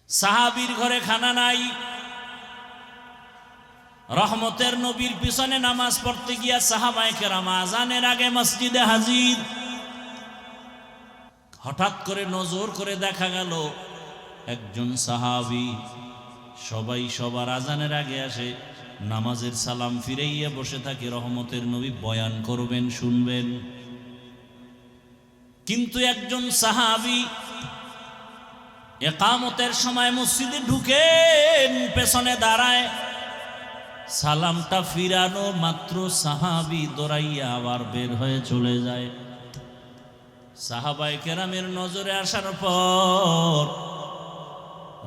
সাহাবীর ঘরে খানা নাই। রহমতের নবীর পিছনে নামাজ পড়তে গিয়া সাহাবায়ে কেরাম আজানের আগে মসজিদে হাজির। হঠাৎ করে নজর করে দেখা গেল একজন সাহাবী সবাই সবার আজানের আগে আসে, নামাজের সালাম ফিরাইয়া বসে থাকে, রহমতের নবী বয়ান করবেন, শুনবেন। কিন্তু একজন সাহাবী ইকামতের সময় মসজিদে ঢুকেন, পেছনে দাঁড়ায়, সালামটা ফিরানো মাত্র সাহাবী দৌড়াইয়া আবার বের হয়ে চলে যায়। সাহাবায়ে কেরামের নজরে আসার পর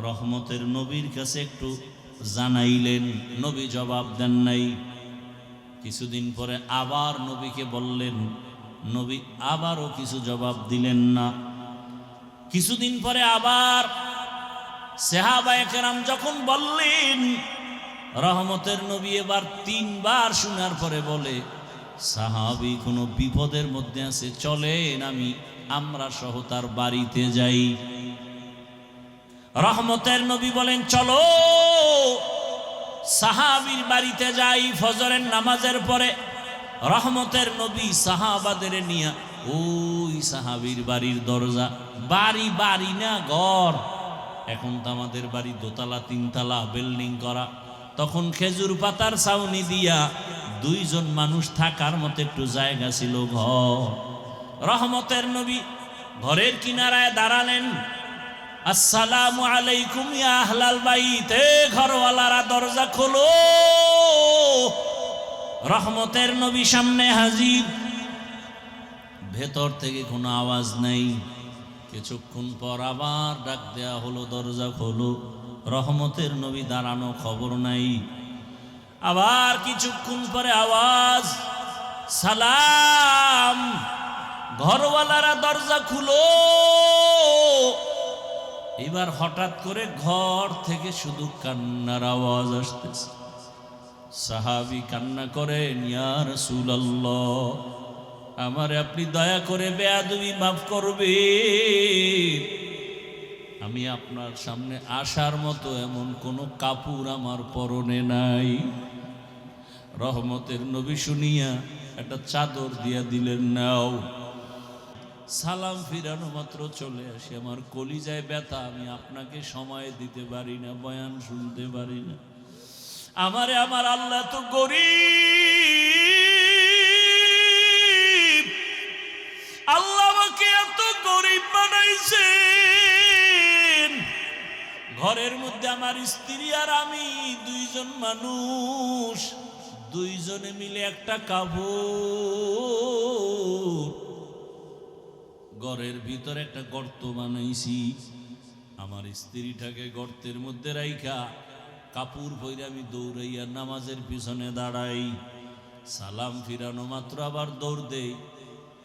রহমতের নবীর কাছে একটু জানাইলেন, নবী জবাব দেন নাই। কিছুদিন পরে আবার নবীকে বললেন, নবী আবারও কিছু জবাব দিলেন না। কিছুদিন পরে আবার সাহাবায়ে কেরাম যখন বললেন, রহমতের নবী এবার 3 বার শোনার পরে বলে, সাহাবী কোনো বিপদের মধ্যে আছে, চলেন আমরা সহ তার বাড়িতে যাই। রহমতের নবী বলেন, চলো সাহাবীর বাড়িতে যাই। ফজরের নামাজের পরে রহমতের নবী সাহাবাদের নিয়ে ওই সাহাবীর বাড়ির দরজা, বাড়ি না ঘর, এখন তো আমাদের বাড়ি দোতলা 3 তলা বিল্ডিং করা, তখন খেজুর পাতার ছাউনি দিয়া 2 জন মানুষ থাকার মতো একটু জায়গা ছিল, ঘর। রহমতের নবী ঘরের কিনারায় দাঁড়ালেন, আসসালামু আলাইকুম ইয়া আহলাল বাইত, ঘরওয়ালারা দরজা খোলো। রহমতের নবী সামনে হাজির, ভেতর থেকে কোনো আওয়াজ নাই। কিছুক্ষণ পর আবার ডাক দেয়া হলো, দরজা খোলো। রহমতের নবী দাঁড়ানো, খবর নাই। আবার কিছুক্ষণ পরে আওয়াজ, সালাম, ঘরওয়ালারা দরজা খুলো। এবার হঠাৎ করে ঘর থেকে শুধু কান্নার আওয়াজ আসতেছে। সাহাবী কান্না করেন, ইয়া রাসূলুল্লাহ, আমারে আপনি দয়া করে বেয়াদবি মাফ করবেন, আমি আপনার সামনে আসার মতো এমন কোনো কাপড় আমার পরনে নাই। রহমতের নবী শুনিয়া একটা চাদর দিয়া দিলেন, নাও। সালাম ফিরানো মাত্র চলে আসি, আমার কলিজায় ব্যথা, আমি আপনাকে সময় দিতে পারি না, বয়ান শুনতে পারি না। আমারে আমার আল্লাহ তো গরীব, আল্লাহ আমাকে এত গরীব বানাইছেন, ঘরের মধ্যে আমার স্ত্রী আর আমি 2 জন মানুষ, 2 জনে মিলে একটা কাপড়, ঘরের ভিতরে একটা গর্ত বানাইছি, আমার স্ত্রীটাকে গর্তের মধ্যে রাইখা কাপড় পরে আমি দৌড়াইয়া নামাজের পিছনে দাঁড়াই। সালাম ফিরানো মাত্র আবার দৌড় দেই,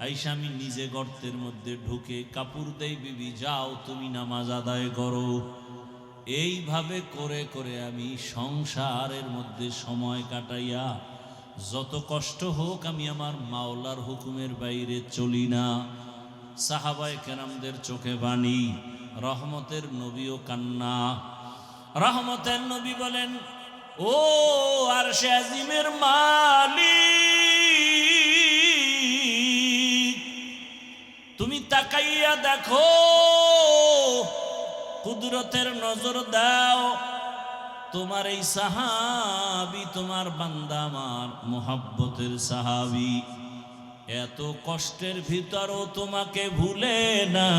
আইসা আমি নিজে গর্তের মধ্যে ঢুকে কাপড় দেই, বিবি যাও তুমি নামাজ আদায় করো। এইভাবে করে করে আমি সংসারের মধ্যে সময় কাটাইয়া, যত কষ্ট হোক আমি আমার মাওলার হুকুমের বাইরে চলি না। সাহাবায়ে কেরামদের চোখে পানি, রহমতের নবীও কান্না। রহমতের নবী বলেন, ও আরশে আজিমের মালিক, তুমি তাকাইয়া দেখো, কুদরতের নজর দাও, তোমার এই সাহাবী, তোমার বান্দা আমার মুহাব্বতের সাহাবী, এত কষ্টের ভিতরও তোমাকে ভুলে না।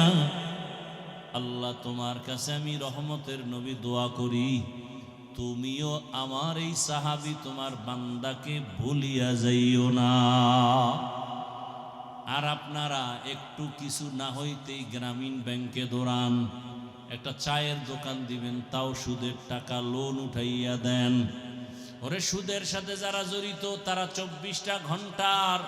আল্লাহ তোমার কাছে আমি রহমতের নবী দোয়া করি, তুমিও আমার এই সাহাবী তোমার বান্দাকে ভুলিয়া যাইও না। আর আপনারা একটু কিছু না হইতেই গ্রামীণ ব্যাংকে দৌড়ান, একটা চায়ের দোকান দিবেন, তাও সুদের টাকা লোন উঠাইয়া দেন। ওরে সুদের সাথে যারা জড়িত তারা 24টা ঘন্টার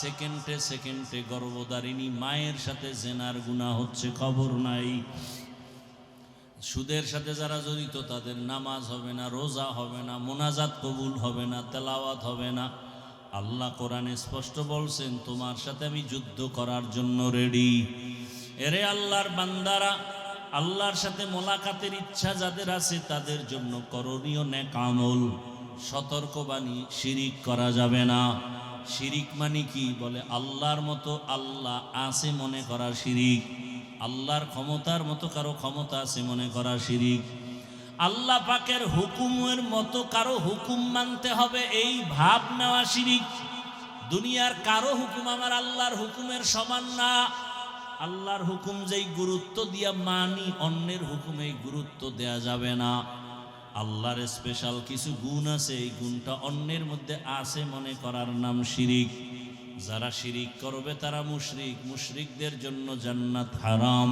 সেকেন্ডে সেকেন্ডে গর্ভধারিণী মায়ের সাথে জেনার গুনাহ হচ্ছে, খবর নাই। সুদের সাথে যারা জড়িত তাদের নামাজ হবে না, রোজা হবে না, মোনাজাত কবুল হবে না, তেলাওয়াত হবে না। আল্লাহ কোরআনে স্পষ্ট বলছেন, তোমার সাথে আমি যুদ্ধ করার জন্য রেডি। এরে আল্লাহর বান্দারা, আল্লাহর সাথে মোলাকাতের ইচ্ছা যাদের আছে তাদের জন্য করণীয় নেক আমল। সতর্কবাণী, শিরিক করা যাবে না। শিরিক মানে কি? বলে আল্লাহর মতো আল্লাহ আছে মনে করা শিরিক, আল্লাহর ক্ষমতার মতো কারো ক্ষমতা আছে মনে করা শিরিক, আল্লাহ পাকের হুকুমের মতো কারো হুকুম মানতে হবে এই ভাব নেওয়া শিরিক। দুনিয়ার কারো হুকুম আমার আল্লাহর হুকুমের সমান না। আল্লাহর হুকুম যেই গুরুত্ব দিয়া মানি, অন্যের হুকুমে গুরুত্ব দেয়া যাবে না। আল্লাহর স্পেশাল কিছু গুণ আছে, এই গুণটা অন্যের মধ্যে আছে মনে করার নাম শিরিক। যারা শিরিক করবে তারা মুশরিক, মুশরিকদের জন্য জান্নাত হারাম।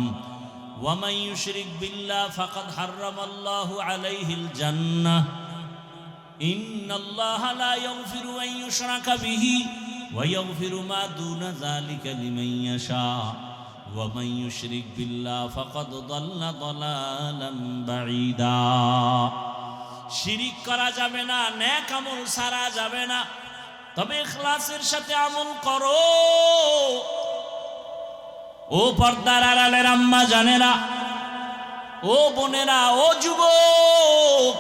ওয়া মান ইউশরিক বিল্লাহ ফাকাদ হারামাল্লাহু আলাইহিল জান্নাহ ইন্নাল্লাহা লা ইয়াগফিরু আন ইউশরাকা বিহি ওয়া ইয়াগফিরু মা দুনা যালিকা লিমান ইয়াশা ওয়া মান ইউশরিক বিল্লাহ ফাকাদ দাল্লা দালালান বাঈদা। শিরিক করা যাবে না, নেক আমল সারা যাবে না, তবে ইখলাসের সাথে আমল করো। ও পর্দার আড়ালের আম্মা জানেরা, ও বোনেরা, ও যুবক,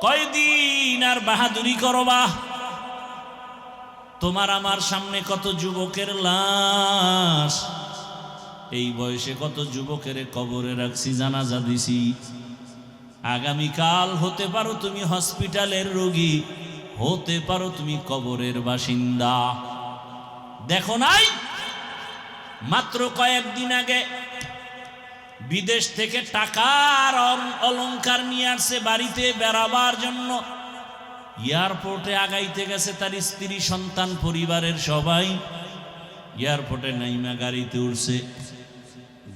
কয়দিন আর বাহাদুরি করবা? তোমার আমার সামনে কত যুবকের লাশ, এই বয়সে কত যুবকের কবরে রাখছি, জানাজা দিছি। আগামীকাল হতে পারো তুমি হসপিটালের রোগী, হতে পারো তুমি কবরের বাসিন্দা। দেখো নাই মাত্র কয়েকদিন আগে বিদেশ থেকে টাকার অলংকার নিয়ে আসছে বাড়িতে বেড়াবার জন্য। এয়ারপোর্টে আগাইতে গেছে তার স্ত্রী, সন্তান, পরিবারের সবাই। এয়ারপোর্টে নাইমা গাড়িতে উঠছে,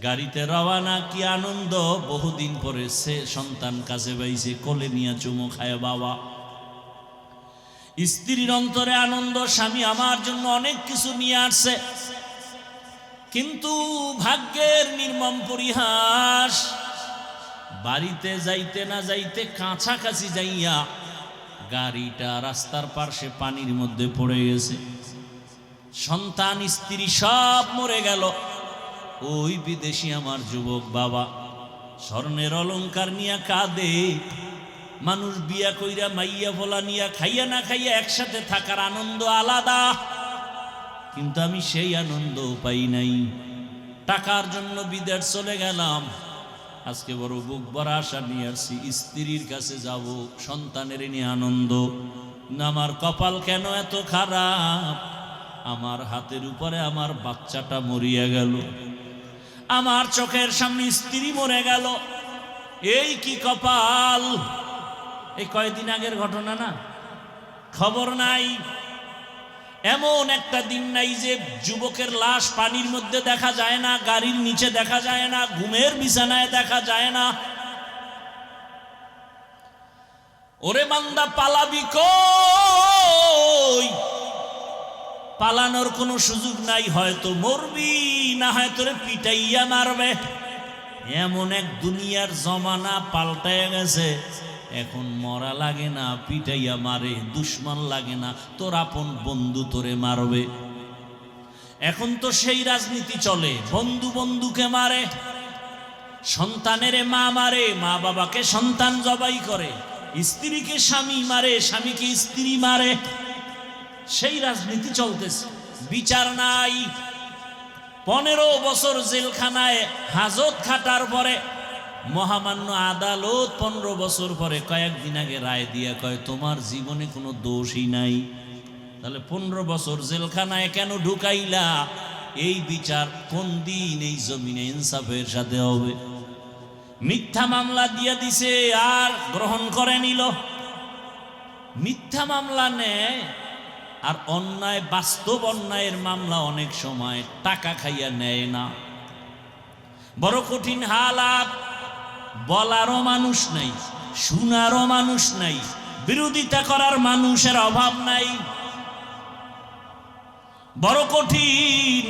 গাড়িতে রওয়ানা। কি আনন্দ! বহুদিন পরে সে সন্তান কাছে পাইছে, কোলে নিয়ে চুমো খায় বাবা। স্ত্রীর অন্তরে আনন্দ, স্বামী আমার জন্য অনেক কিছু নিয়ে আসছে। কিন্তু ভাগ্যের নির্মম পরিহাস, বাড়িতে যাইতে না যাইতে কাছাকাছি যাইয়া গাড়িটা রাস্তার পার্শ্বে পানির মধ্যে পড়ে গেছে। সন্তান, স্ত্রী সব মরে গেল। ওই বিদেশি আমার যুবক বাবা স্বর্ণের অলংকার নিয়া কাঁদে। মানুষ বিয়া কইরা মাইয়া ফলা নিয়া খাইয়া না খাইয়া একসাথে থাকার আনন্দ আলাদা, কিন্তু আমি সেই আনন্দ পাই নাই। টাকার জন্য বিদেশ চলে গেলাম। আজকে বড় বুক ভরা আশা নিয়ে আসছি, স্ত্রীর কাছে যাব, সন্তানের নিয়ে আনন্দ। আমার কপাল কেন এত খারাপ? আমার হাতের উপরে আমার বাচ্চাটা মরিয়া গেল, আমার চোখের সামনে স্ত্রী মরে গেল। এই কি কপাল! এই কয়েকদিন আগের ঘটনা না, খবর নাই। এমন একটা দিন নাই যে যুবকের লাশ পানির মধ্যে দেখা যায় না, গাড়ির নিচে দেখা যায় না, ঘুমের বিছানায় দেখা যায় না। ওরে বান্দা, পালাবি কই? পালানোর কোনো সুযোগ নাই। হয়তো মরবি, না হয় তোরে পিটাইয়া মারবে। এমন এক দুনিয়ার জমানা পাল্টায় গেছে। এখন মরা লাগে না, পিটাইয়া মারে। দুশ্মন লাগে না, তোর আপন বন্ধু তোরে মারবে। এখন তো সেই রাজনীতি চলে, বন্ধু বন্ধুকে মারে, সন্তানের মা মারে, মা বাবাকে সন্তান জবাই করে, স্ত্রীকে স্বামী মারে, স্বামীকে স্ত্রী মারে। সেই রাজনীতি চলতেছে, বিচার নাই। 15 বছর জেলখানায় হাজত খাটার পরে মহামান্য আদালত 15 বছর পরে কয়েকদিন আগে রায় দিয়া কয় তোমার জীবনে কোনো দোষই নাই। তাহলে 15 বছর জেলখানায় কেন ঢুকাইলা? এই বিচার কোন দিন এই জমিনে ইনসাফের সাথে হবে? মিথ্যা মামলা দিয়া দিছে আর গ্রহণ করে নিল। মিথ্যা মামলা নেয় আর অন্যায়, বাস্তব অন্যায়ের মামলা অনেক সময় টাকা খাইয়া নেয় না। বড় কঠিন হালাত। বলারও মানুষ নাই, শোনারও মানুষ নাই, বিরোধিতা করার মানুষের অভাব নাই। বড় কঠিন।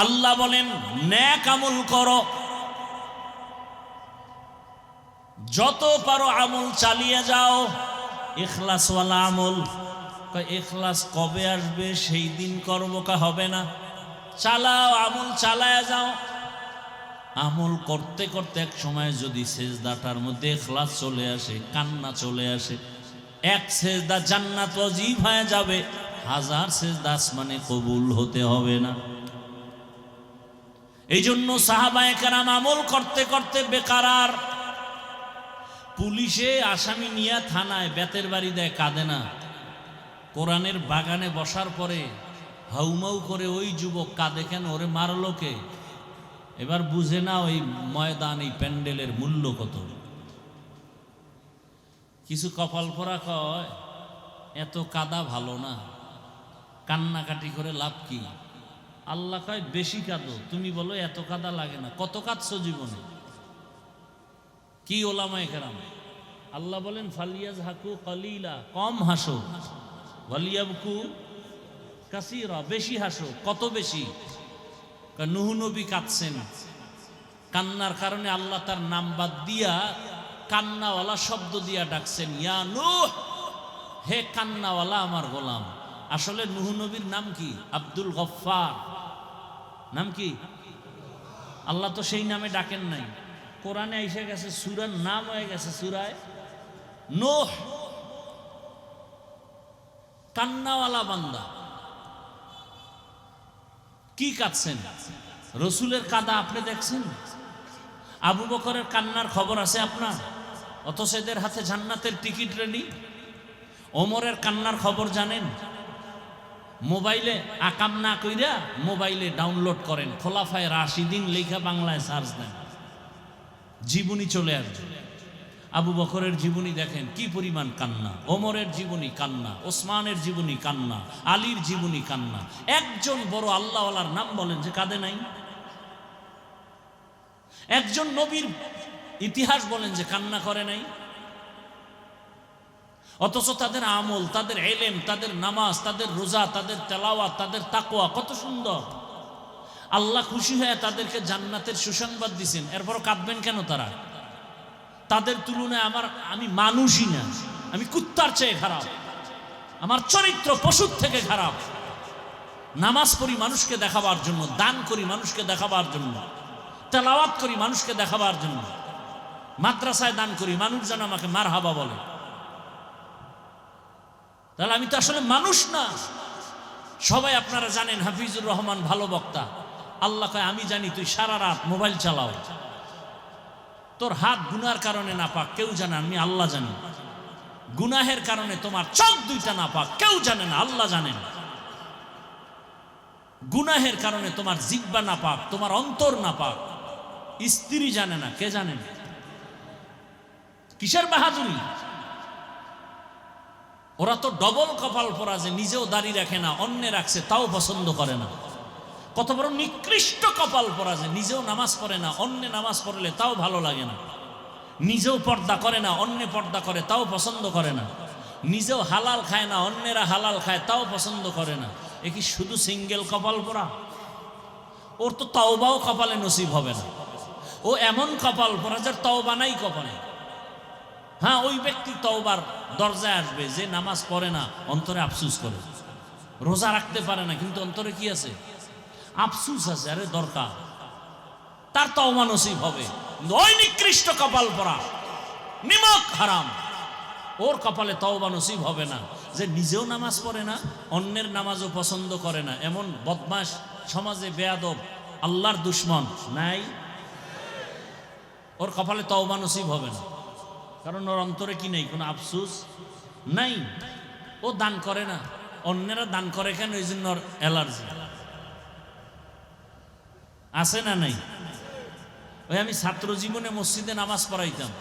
আল্লাহ বলেন নেক আমল করো, যত পারো আমল চালিয়ে যাও। ইখলাসওয়ালা আমল। ইখলাস কবে আসবে? সেই দিন করবো কা হবে না? চালাও, আমল চালায়া যাও। আমল করতে করতে এক সময় যদি সেজদাটার মধ্যে ইখলাস চলে আসে, কান্না চলে আসে, এক সেজদা জান্নাত ওয়াজিব হয়ে যাবে, 1000 সেজদা আসমানে কবুল হতে হবে না। এই জন্য সাহাবায়ে কেরাম আমল করতে করতে বেকারার। পুলিশে আসামি নিয়ে থানায় বেতের বাড়ি দেয়, কাঁদে না। কোরআনের বাগানে বসার পরে হাউমাউ করে ওই যুবক কাঁদে কেন? ওরে মারলো কে? এবার বুঝে না ওই ময়দান, এই প্যান্ডেলের মূল্য কত। কিছু কপাল পরা কয় এত কাদা ভালো না, কান্নাকাটি করে লাভ কি? আল্লাহ কয় বেশি কাঁদো। তুমি বলো এত কাদা লাগে না। কত কাঁদছো জীবনে? কি ওলামায়ে কেরাম? আল্লাহ বলেন ফালিয়াজ হাকু কলিলা, কম হাসো, ওয়ালিয়াবকু কাসীরা, বেশি হাসো। কত বেশি? নূহ নবী কাঁদছেন, কান্নার কারণে আল্লাহ তার নাম বাদ দিয়া কান্নাওয়ালা শব্দ দিয়া ডাকছেন, ইয়া নূহ, হে কান্নাওয়ালা আমার গোলাম। আসলে নূহ নবীর নাম কি? আব্দুল গফফার। নাম কি? আল্লাহ তো সেই নামে ডাকেন নাই। কোরআনে এসে গেছে, সূরার নাম হয়ে গেছে সূরায়ে নূহ। কান্নাওয়ালা বান্দা। কি কাঁদছেন? রসুলের কাদা আপনি দেখছেন? আবু বকরের কান্নার খবর আছে আপনার? অথচ এদের হাতে জান্নাতের টিকিট রেডি। ওমরের কান্নার খবর জানেন? মোবাইলে আকাম না কইরা মোবাইলে ডাউনলোড করেন, খোলাফায়ে রাশিদিন লেখা বাংলায় সার্চ দেন, জীবনী চলে আসবে। আবু বকরের জীবনী দেখেন কি পরিমাণ কান্না, ওমরের জীবনী কান্না, ওসমানের জীবনী কান্না, আলীর জীবনী কান্না। একজন বড় আল্লাহওয়ালার নাম বলেন যে কাঁদে নাই? একজন নবীর ইতিহাস বলেন যে কান্না করে নাই? অথচ তাদের আমল, তাদের ইলম, তাদের নামাজ, তাদের রোজা, তাদের তেলাওয়াত, তাদের তাকওয়া কত সুন্দর। আল্লাহ খুশি হয়ে তাদেরকে জান্নাতের সুসংবাদ দিয়েছেন, এরপর কাঁদবেন কেন তারা? তাদের তুলনায় আমি মানুষই না, আমি কুত্তার চেয়ে খারাপ, আমার চরিত্র পশুর থেকে খারাপ। নামাজ পড়ি মানুষকে দেখাবার জন্য, দান করি মানুষকে দেখাবার জন্য, তেলাওয়াত করি মানুষকে দেখাবার জন্য, মাদ্রাসায় দান করি মানুষ যেন আমাকে মারহাবা বলে। তাহলে আমি তো আসলে মানুষ না। সবাই আপনারা জানেন হাফিজুর রহমান ভালো বক্তা। আল্লাহ কয় আমি জানি তুই সারা রাত মোবাইল চালাও, তোর হাত গুনার কারণে না পাক, কেউ জানে, আমি আল্লাহ জানি। গুনাহের কারণে তোমার চোখ দুইটা না পাক, কেউ জানে না, আল্লাহ জানেন। গুনাহের কারণে তোমার জিহ্বা না পাক, তোমার অন্তর না পাক, স্ত্রী জানে না, কে জানেন? কিসের বাহাদুরি? ওরা তো ডবল কপাল পরা যে নিজেও দাড়ি রাখে না, অন্যে রাখছে তাও পছন্দ করে না। কত বড় নিকৃষ্ট কপাল পরা যে নিজেও নামাজ পড়ে না, অন্যে নামাজ পড়লে তাও ভালো লাগে না। নিজেও পর্দা করে না, অন্যে পর্দা করে তাও পছন্দ করে না। নিজেও হালাল খায় না, অন্যেরা হালাল খায় তাও পছন্দ করে না। এ কি শুধু সিঙ্গেল কপাল পরা? ওর তো তওবাও কপালে নসিব হবে না। ও এমন কপাল পরা যার তওবা নাই কপালে। হ্যাঁ, ওই ব্যক্তি তওবার দরজায় আসবে যে নামাজ পড়ে না, অন্তরে আফসুস করে, রোজা রাখতে পারে না, কিন্তু অন্তরে কি আছে? আফসুস আছে। আরে দরকার, তার তওবা নসিব হবে। ওই নিকৃষ্ট কপাল পরা নিমক হারাম, ওর কপালে তওবা নসিব হবে না। যে নিজেও নামাজ পড়ে না, অন্যের নামাজও পছন্দ করে না, এমন বদমাশ সমাজে বেয়াদব আল্লাহর দুশ্মন নাই? ওর কপালে তওবা নসিব হবে না, কারণ ওর অন্তরে কি নেই? কোনো আফসুস নাই। ও দান করে না, অন্যেরা দান করে কেন? এই জন্য ওর অ্যালার্জি আছে না নাই? ওই আমি ছাত্র জীবনে মসজিদে নামাজ পড়াইতাম,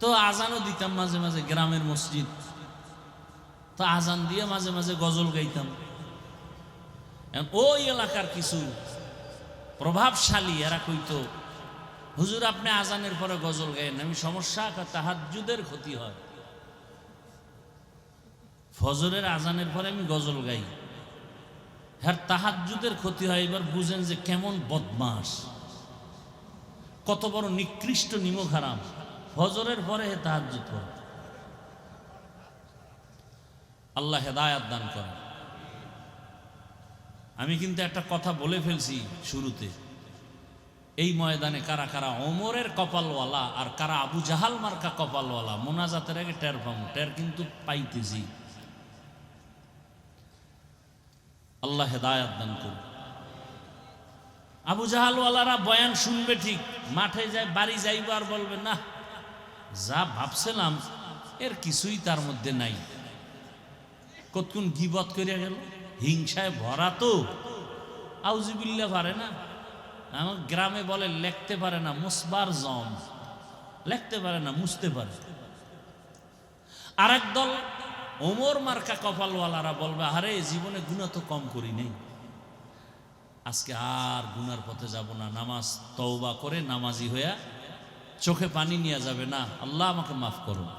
তো আজানও দিতাম মাঝে মাঝে, গ্রামের মসজিদ তো আজান দিয়ে মাঝে মাঝে গজল গাইতাম। ওই এলাকার কিছু প্রভাবশালী এরা কইতো, হুজুর আপনি আজানের পরে গজল গাইেন। আমি সমস্যা, তাহাজ্জুদের ক্ষতি হয়। ফজরের আজানের পরে আমি গজল গাই, হ্যাঁ তাহাজ্জুদের ক্ষতি হয়। এবার বুঝেন যে কেমন বদমাস, কত বড় নিকৃষ্ট নিমক হারাম। ফজরের পরে হে তাহাজ্জুদ করে। আল্লাহ হেদায়াত দান করেন। আমি কিন্তু একটা কথা বলে ফেলছি শুরুতে, এই ময়দানে কারা কারা ওমরের কপালওয়ালা আর কারা আবু জাহাল মার্কা কপালওয়ালা মোনাজাতের আগে টের পাবো, টের কিন্তু পাইতেছি। আল্লাহ হেদায়াত দান করুন। আবু জাহালওয়ালারা বয়ান শুনবে ঠিক, মাঠে যায় বাড়ি যাইবার আর বলবে না যা ভাবছিলাম এর কিছুই তার মধ্যে নাই, কতক্ষণ গিবত করিয়া গেল, হিংসায় ভরা তো আউযুবিল্লাহ পারে না। আমার গ্রামে বলে লিখতে পারে না, মুসবার জম, লিখতে পারে না মুছতে পারে। আর একদল ওমর মার্কা কপালওয়ালারা বলবে আরে জীবনে গুনাহ তো কম করি নেই, আজকে আর গুনার পথে যাব না, নামাজ তওবা করে নামাজি হইয়া চোখে পানি নিয়ে যাবে না, আল্লাহ আমাকে মাফ করুন।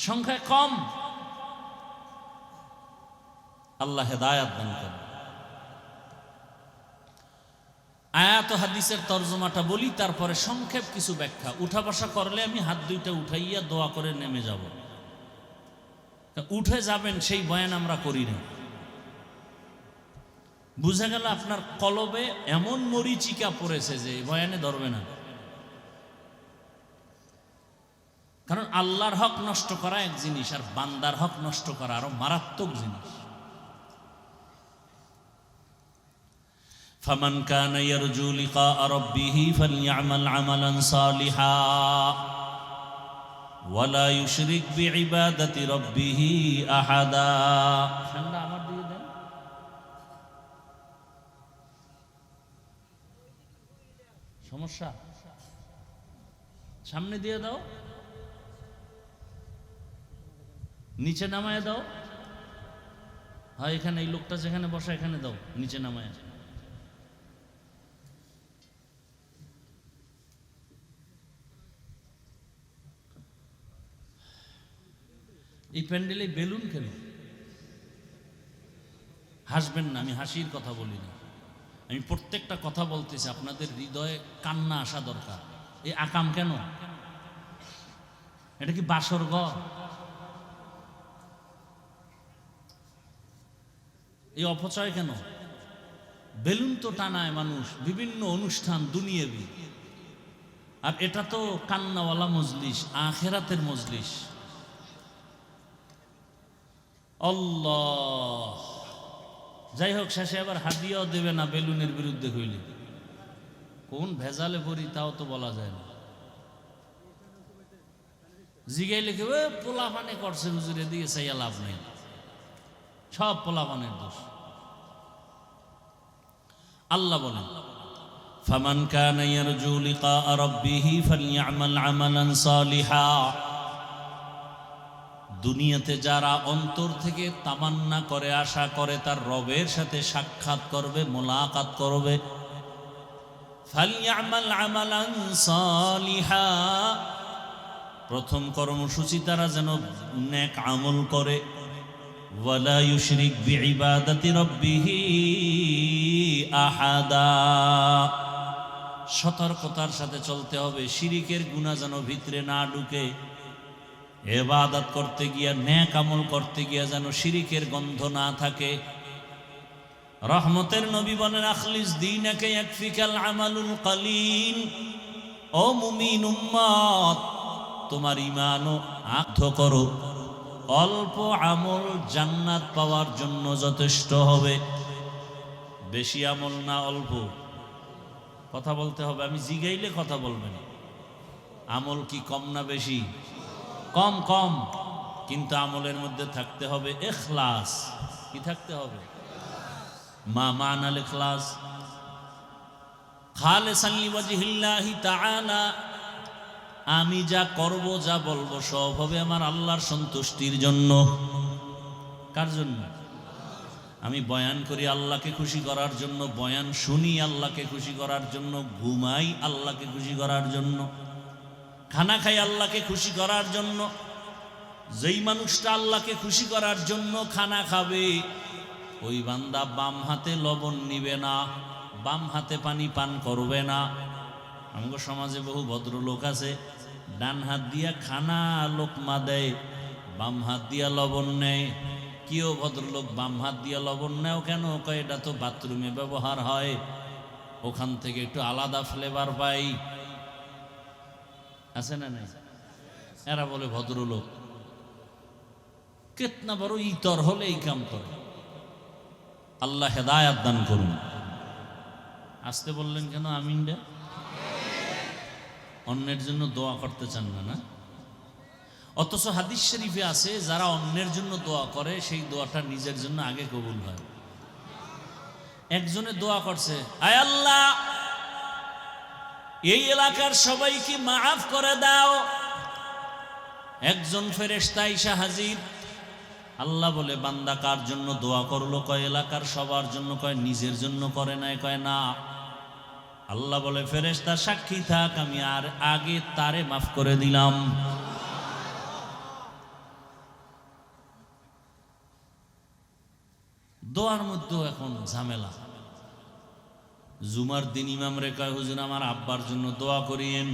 সংখ্যায় কম, আল্লাহ হেদায়াত দান করুন। আয়াত হাদিসের তর্জমাটা বলি, তারপরে সংক্ষেপ কিছু ব্যাখ্যা। উঠা বসা করলে আমি হাত দুইটা উঠাইয়া দোয়া করে নেমে যাব, উঠে যাবেন সেই বয়ান আমরা করি না। বুঝা গেল আপনার কলবে এমন মরিচিকা পড়েছে যে বয়ানে ধরবে না। কারণ আল্লাহর হক নষ্ট করা এক জিনিস, আর বান্দার হক নষ্ট করা আরো মারাত্মক জিনিস। ফামান কানা ইয়ারজু লিকা রাব্বিহি ফালইআমাল আমালান সালিহা ওয়ালা ইউশরিক বিইবাদাতি রাব্বিহি আহাদা। ঠান্ডা আমার দিয়ে দেন। সমস্যা সামনে দিয়ে দাও, নিচে নামায় দাও। হ্যাঁ এখানে এই লোকটা যেখানে বসা এখানে দাও, নিচে নামায়। এই প্যান্ডেলে বেলুন কেন? হাসবেন না, আমি হাসির কথা বলি না, আমি প্রত্যেকটা কথা বলতেছি, আপনাদের হৃদয়ে কান্না আসা দরকার। এই আকাম কেন? এটা কি বাসর ঘর? এই অপচয় কেন? বেলুন তো টানায় মানুষ বিভিন্ন অনুষ্ঠান দুনিয়াবি, আর এটা তো কান্নাওয়ালা মজলিস, আখেরাতের মজলিস। আল্লাহ, যাই হোক, শেষে আবার হাদিয়াও দেবে না বেলুনের বিরুদ্ধে হইলে। কোন ভেজালে পড়ি তাও তো বলা যায় না। জিগাইলে কেউ পোলাপানে করছে হুজুর, এদিকে চাইয়া লাভ নেই, সব পোলাপানের দোষ। আল্লাহ বলেন ফামান কানা ইয়ারজু লিকা রাব্বিহি ফালইআমাল আমালান সালিহা। দুনিয়াতে যারা অন্তর থেকে তামান্না করে, আশা করে তার রবের সাথে সাক্ষাৎ করবে, মোলাকাত করবে, ফালইআমাল আমালান সালিহা, প্রথম কর্মসূচি তারা যেন নেক আমল করে। ওয়ালা ইউশরিক বিইবাদাতি রাব্বিহি আহাদা, সতর্কতার সাথে চলতে হবে, শিরিকের গুনাহ যেন ভিতরে না ঢুকে। ইবাদত করতে গিয়া, নেক আমল করতে গিয়া যেন শিরিকের গন্ধ না থাকে। রহমতের নবী বলেন আখলিস দীনাকা ইয়াকফিকাল আমালুল কালিল। ও মুমিন উম্মত, তোমার ঈমানও আত্ম করো, অল্প আমল জান্নাত পাওয়ার জন্য যথেষ্ট হবে। বেশি আমল না, অল্প। কথা বলতে হবে, আমি জিগাইলে কথা বলবেন। আমল কি কম না বেশি? কম কম, কিন্তু আমলের মধ্যে থাকতে হবে ইখলাস। কি থাকতে হবে? মা মানাল ইখলাস, খালিসান লিওয়াজহিল্লাহি তাআলা। আমি যা করব, যা বলবো, সব হবে আমার আল্লাহর সন্তুষ্টির জন্য। কার জন্য? আমি বয়ান করি আল্লাহকে খুশি করার জন্য, বয়ান শুনি আল্লাহকে খুশি করার জন্য, ঘুমাই আল্লাহকে খুশি করার জন্য, খানা খাই আল্লাহকে খুশি করার জন্য। যেই মানুষটা আল্লাহকে খুশি করার জন্য খানা খাবে, ওই বান্দা বাম হাতে লবণ নিবে না, বাম হাতে পানি পান করবে না। আমাদের সমাজে বহু ভদ্রলোক আছে, ডান হাত দিয়া খানা লোকমা দেয়, বাম হাত দিয়া লবণ নেয়। কেউ ভদ্রলোক বাম হাত দিয়া লবণ নেও কেন? কয় এটা তো বাথরুমে ব্যবহার হয়। ওখান থেকে একটু আলাদা ফ্লেভার পাই, আছে না নাই? এরা বলে ভদ্রলোক, কেতনা বড় ইতর হলে এই কাম করে। আল্লাহ হেদায়াত দান করুন। আসতে বললেন কেন? আমিন রে। অন্যের জন্য দোয়া করতে চান না, না? অথচ হাদিস শরীফে আছে যারা অন্যের জন্য দোয়া করে সেই দোয়াটা নিজের জন্য আগে কবুল হয়। একজনে দোয়া করছে, আয় আল্লাহ এই এলাকার সবাইকে মাফ করে দাও। একজন ফেরেশতা আইসা হাজির। আল্লাহ বলে, বান্দা কার জন্য দোয়া করলো? কয় এলাকার সবার জন্য। কয় নিজের জন্য করে নাই? কয় না। আল্লাহ বলে, ফেরেশতা সাক্ষী থাক, আমি আর আগে তারে মাফ করে দিলাম। দোয়ার মধ্যেও এখন ঝামেলা। জুমার দিন ইমাম রে কয়, হুজুর আমার আব্বার জন্য দোয়া করিয়েন।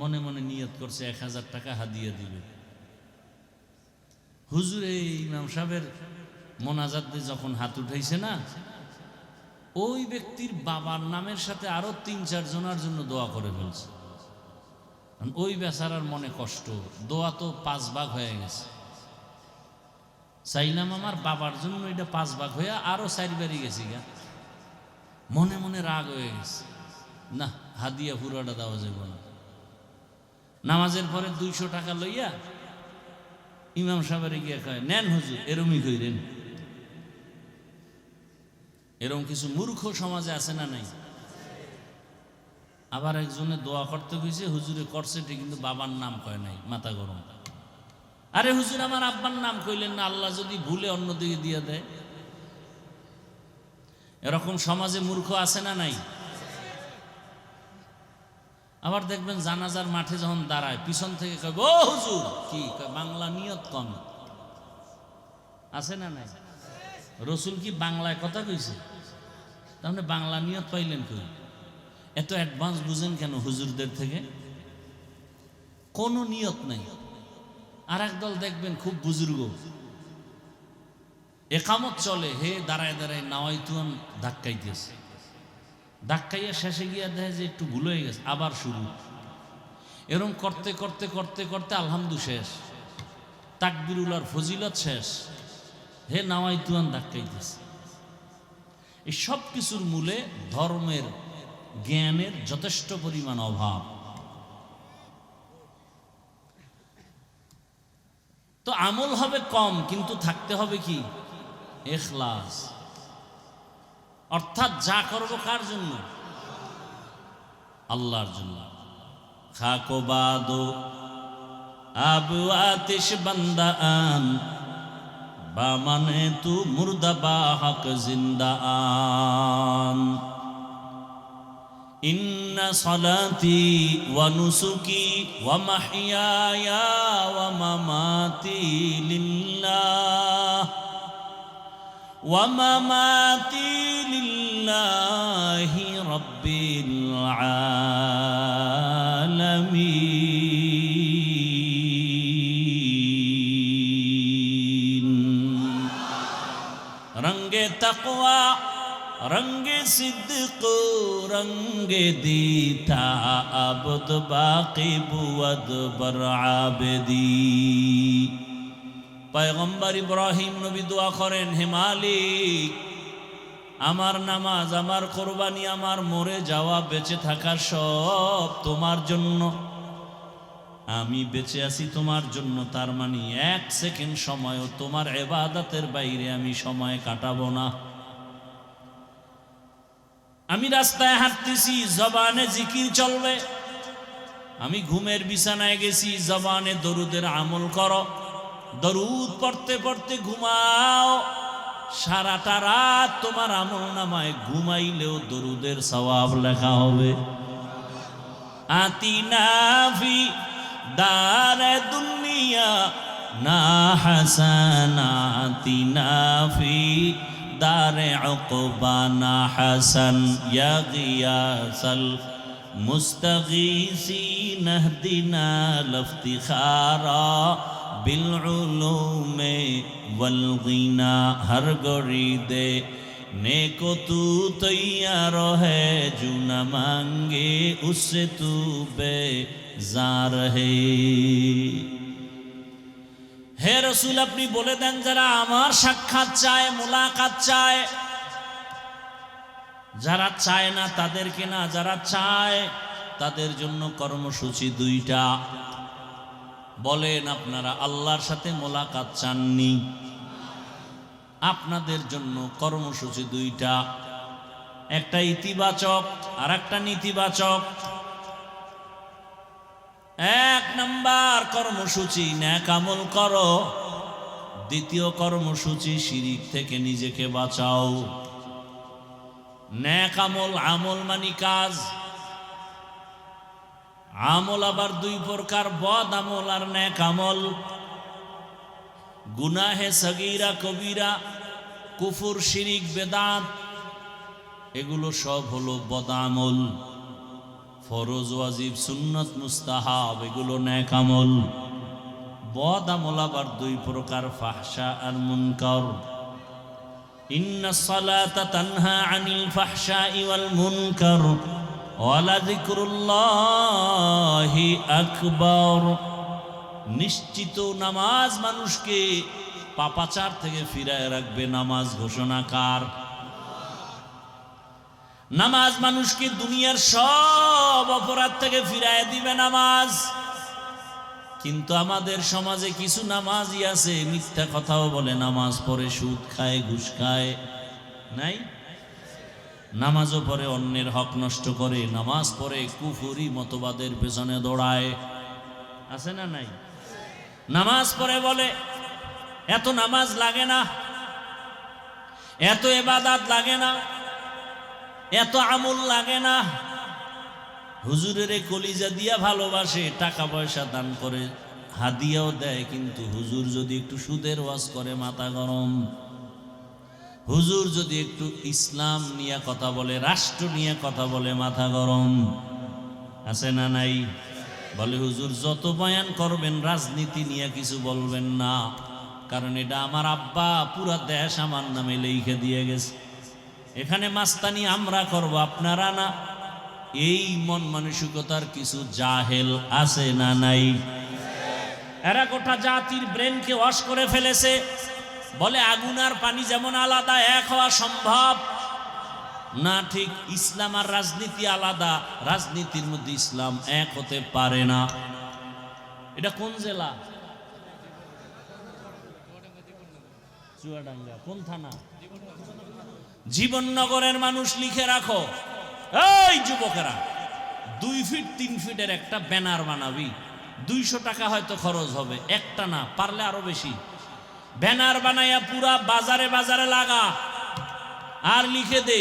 মনে মনে নিয়ত করছে 1000 টাকা হাদিয়া দিবে। হুজুর এই ইমাম সাহেবের মোনাজাত দিয়ে যখন হাত উঠাইছে না, ওই ব্যক্তির বাবার নামের সাথে আরো 3-4 জনের জন্য দোয়া করে ফেলছে। ওই বেচারার মনে কষ্ট, দোয়া তো 5 ভাগ হয়ে গেছে। চাইলাম আমার বাবার জন্য এটা 5 ভাগ হয়ে আরো 4 বাড়ি গেছি গা। মনে মনে রাগ হয়ে গেছে, না হাদিয়া পুরোটা দেওয়া যাবে না। নামাজের পরে 200 টাকা লইয়া ইমাম সাহেবের গিয়ে কয়, নেন হুজুর। এরমই কইরেন। এরকম কিছু মূর্খ সমাজে আছে না নাই? আবার একজনে দোয়া করতে গেছে, হুজুরে করছে ঠিক কিন্তু বাবার নাম কয় নাই, মাথা গরম। আরে হুজুর আমার আব্বার নাম কইলেন না, আল্লাহ যদি ভুলে অন্যদিকে দিয়ে দেয়। এরকম সমাজে মূর্খ আছে না নাই? আবার দেখবেন জানাজার মাঠে যখন দাঁড়ায়, পিছন থেকে কয়, ও হুজুর কি কয়, বাংলা নিয়ত কম আছে না নাই? রসুল কি বাংলায় কথা কইছে? তাহলে বাংলা নিয়ত পাইলেন কই? এত অ্যাডভান্স বুঝেন কেন হুজুরদের থেকে? কোনো নিয়ত নাই। আর একদল দেখবেন খুব বুজুর্গ, একামত চলে, হে দাঁড়ায় দাঁড়ায় নাওয়াইতুন ধাক্কাইতেছে। ধাক্কাইয়া শেষে গিয়া দেখে যে একটু ভুল হয়ে গেছে, আবার শুরু। এরকম করতে করতে করতে করতে আলহামদু শেষ, তাকবিরুল আর ফজিলত শেষ, হে নাওয়াইতুন ধাক্কাইতেছে। এই সব কিছুর মূলে ধর্মের জ্ঞানের যথেষ্ট পরিমাণ অভাব। তো আমল হবে কম, কিন্তু থাকতে হবে কি? ইখলাস। অর্থাৎ যা করব কার জন্য? আল্লাহর জন্য। খাকো বাদো আব আতিশ বান্দা আন, বা মানে তু মুর্দা বা হক জিন্দা আন। ইন্না সালাতি ওয়া নুসুকি ওয়া মাহইয়ায়া ওয়া মামাতি লিল্লাহ ওয়া মামাতি লিল্লাহি রাব্বিল আলামিন। রঙ্গে তাকওয়া রঙ্গে সিদ্দিক রঙ্গে দিতা আবদ বাকি বুয়াদ বর আবেদি। পয়গম্বর ইব্রাহিম নবী দোয়া করেন, হে মালিক আমার নামাজ, আমার কোরবানি, আমার মরে যাওয়া বেঁচে থাকা সব তোমার জন্য। আমি বেঁচে আছি তোমার জন্য, তার মানে 1 সেকেন্ড সময়ও তোমার ইবাদতের বাইরে আমি সময় কাটাবো না। আমি রাস্তায় হাঁটতেছি, জবানে জিকির চলবে। আমি ঘুমের বিছানায় গেছি, জবানে দরুদের আমল করো। দরুদ পড়তে পড়তে ঘুমাও, সারাটা রাত তোমার আমল নামায় ঘুমাইলেও দরুদের সওয়াব লেখা হবে। আতিনা ফি দারে দুনিয়া না হাসানা, আতিনা ফি দারে উকবানা হাসান। ইয়া গিয়াসাল মুস্তাগীসিন ইহদিনা লিফতিখারা বিল উলুমে ওয়াল গিনা। হর গরি দে नेको तू तैयार है जो न मांगे उससे तू बेजार है। হে রাসূল আপনি বলে দেন যারা আমার সাক্ষাৎ চায়, মোলাকাত চায়, যারা চায় না তাদেরকে না, যারা চায় তাদের জন্য কর্মসূচি দুইটা। বলেন আপনারা আল্লাহর সাথে মোলাকাত চাননি? আপনাদের জন্য কর্মসূচি দুইটা, একটা ইতিবাচক আর একটা নেতিবাচক। এক নাম্বার কর্মসূচি নেক আমল করো, দ্বিতীয় কর্মসূচি শিরিক থেকে নিজেকে বাঁচাও। নেক আমল, আমল মানি কাজ। আমল আবার দুই প্রকার, বদ আমল আর নেক আমল। গুনাহে সগীরা কবিরা, কুফর শিরিক বেদাত, এগুলো সব হলো বদ আমল। ফরজ ওয়াজিব সুন্নত মুস্তাহাব এগুলো নেক আমল। বদ আমল আবার দুই প্রকার, ফাহশা আর মুনকার। ইন্নাস সালাতা তানহা আনিল ফাহশাই ওয়াল মুনকার ওয়ালা যিকরুল্লাহি আকবার। নিশ্চিত নামাজ মানুষকে পাপাচার থেকে ফিরায় রাখবে। নামাজ ঘোষণাকার। নামাজ মানুষকে দুনিয়ার সব অপরাধ থেকে ফিরায় দিবে নামাজ। কিন্তু আমাদের সমাজে কিছু নামাজি আছে মিথ্যা কথাও বলে, নামাজ পড়ে সুদ খায়, ঘুষ খায়। নাই? নামাজও পড়ে অন্যের হক নষ্ট করে, নামাজ পড়ে কুফরি মতবাদের পেছনে দৌড়ায়। আছে না নাই? নামাজ পড়ে বলে এত নামাজ লাগে না, এত ইবাদত লাগে না, এত আমল লাগে না। হুজুরের কলিজা দিয়া ভালোবাসে, টাকা পয়সা দান করে, হাদিয়াও দেয়, কিন্তু হুজুর যদি একটু সুদের ওয়াজ করে মাথা গরম। হুজুর যদি একটু ইসলাম নিয়ে কথা বলে, রাষ্ট্র নিয়ে কথা বলে, মাথা গরম। আছে না নাই? বলে হুজুর যত বয়ান করবেন রাজনীতি নিয়ে কিছু বলবেন না, কারণ এটা আমার আব্বা পুরা দেশ আমার নামে লিখে দিয়ে গেছে, এখানে মাস্তানি আমরা করব, আপনারা না। এই মন মানসিকতার কিছু জাহেল আছে না নাই? এরা গোটা জাতির ব্রেনকে ওয়াশ করে ফেলেছে। বলে আগুন আর পানি যেমন আলাদা, এক হওয়া সম্ভব না। ঠিক ইসলাম আর রাজনীতি আলাদা, রাজনীতির মধ্যে ইসলাম এক হতে পারে না। এটা কোন জেলা? চুয়াডাঙ্গা। কোন থানা? জীবননগরের মানুষ লিখে রাখো, এই যুবকেরা 2 ফিট 3 ফিটের একটা ব্যানার বানাবি, 200 টাকা হয়তো খরচ হবে, একটা না পারলে আরো বেশি। ব্যানার বানাইয়া পুরা বাজারে বাজারে লাগা, আর লিখে দে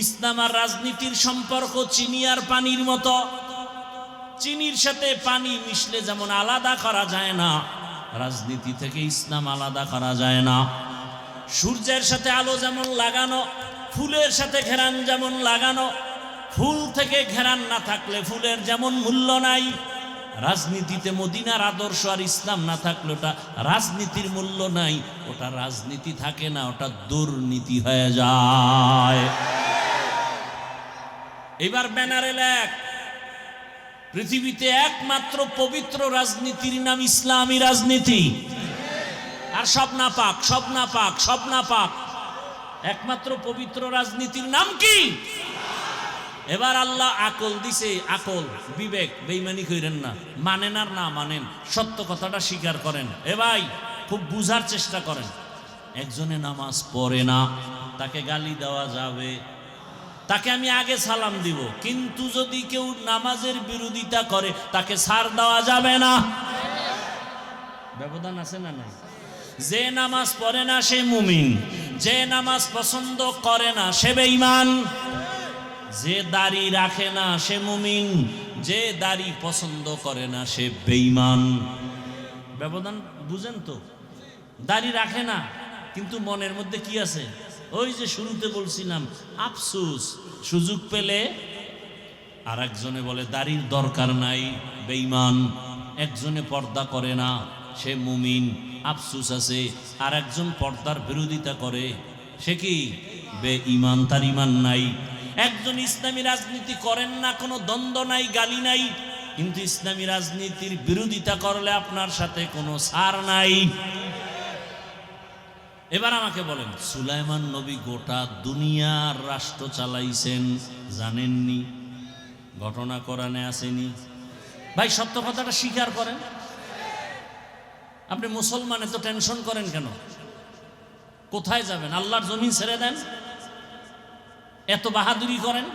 ইসলাম আর রাজনীতির সম্পর্ক চিনি আর পানির মতো। চিনির সাথে পানি মিশলে যেমন আলাদা করা যায় না, রাজনীতি থেকে ইসলাম আলাদা করা যায় না। সূর্যের সাথে আলো যেমন লাগানো, ফুলের সাথে ঘেরান যেমন লাগানো, ফুল থেকে ঘেরান না থাকলে ফুলের যেমন মূল্য নাই, রাজনীতিতে মদিনার আদর্শ আর ইসলাম না থাকলে ওটা রাজনীতির মূল্য নাই, ওটা রাজনীতি থাকে না, ওটা দুর্নীতি হয়ে যায়। এবার ব্যানারে লেখ, পৃথিবীতে একমাত্র পবিত্র রাজনীতির নাম ইসলামী রাজনীতি। আর সব না পাক, সব না পাক, সব না পাক। একমাত্র পবিত্র রাজনীতির নাম কি? এবার আল্লাহ আকল দিছে, আকল, বিবেক। বেঈমানি কইরেন না, মানেন আর না মানেন, সত্য কথাটা স্বীকার করেন। এ ভাই খুব বুঝার চেষ্টা করেন। একজনে নামাজ পড়ে না, তাকে গালি দেওয়া যাবে? তাকে আমি আগে সালাম দিব, কিন্তু যদি কেউ নামাজের বিরোধিতা করে তাকে ছাড় দেওয়া যাবে না। ব্যবধান আছে না নাই? যে নামাজ পড়ে না সে মুমিন, যে নামাজ পছন্দ করে না সে বেঈমান। যে দাড়ি রাখে না সে মুমিন, যে দাড়ি পছন্দ করে না সে বেঈমান। ব্যবধান বুঝেন তো? দাড়ি রাখে না, কিন্তু মনের মধ্যে কি আছে? ওই যে শুরুতে বলছিলাম, আফসোস, সুযোগ পেলে। আর একজনে বলে দাড়ির দরকার নাই, বেঈমান। একজনে পর্দা করে না, সে মুমিন, আফসোস আছে। আর একজন পর্দার বিরোধিতা করে, সে কি বেঈমান, তার ঈমান নাই। একজন ইসলামী রাজনীতি করেন না, কোনো দ্বন্দ্ব নাই, গালি নাই, কিন্তু ইসলামী রাজনীতির বিরোধিতা করলে আপনার সাথে কোনো ছাড় নাই। এবার আমাকে বলেন, সুলাইমান নবী গোটা দুনিয়ার রাষ্ট্র চালাইছেন, জানেননি? ঘটনা কোরআনে আসেনি? ভাই সত্য কথাটা স্বীকার করেন। আপনি মুসলমান, এত টেনশন করেন কেন? কোথায় যাবেন? আল্লাহর জমিন ছেড়ে দেন, এত বাহাদুরি করেন,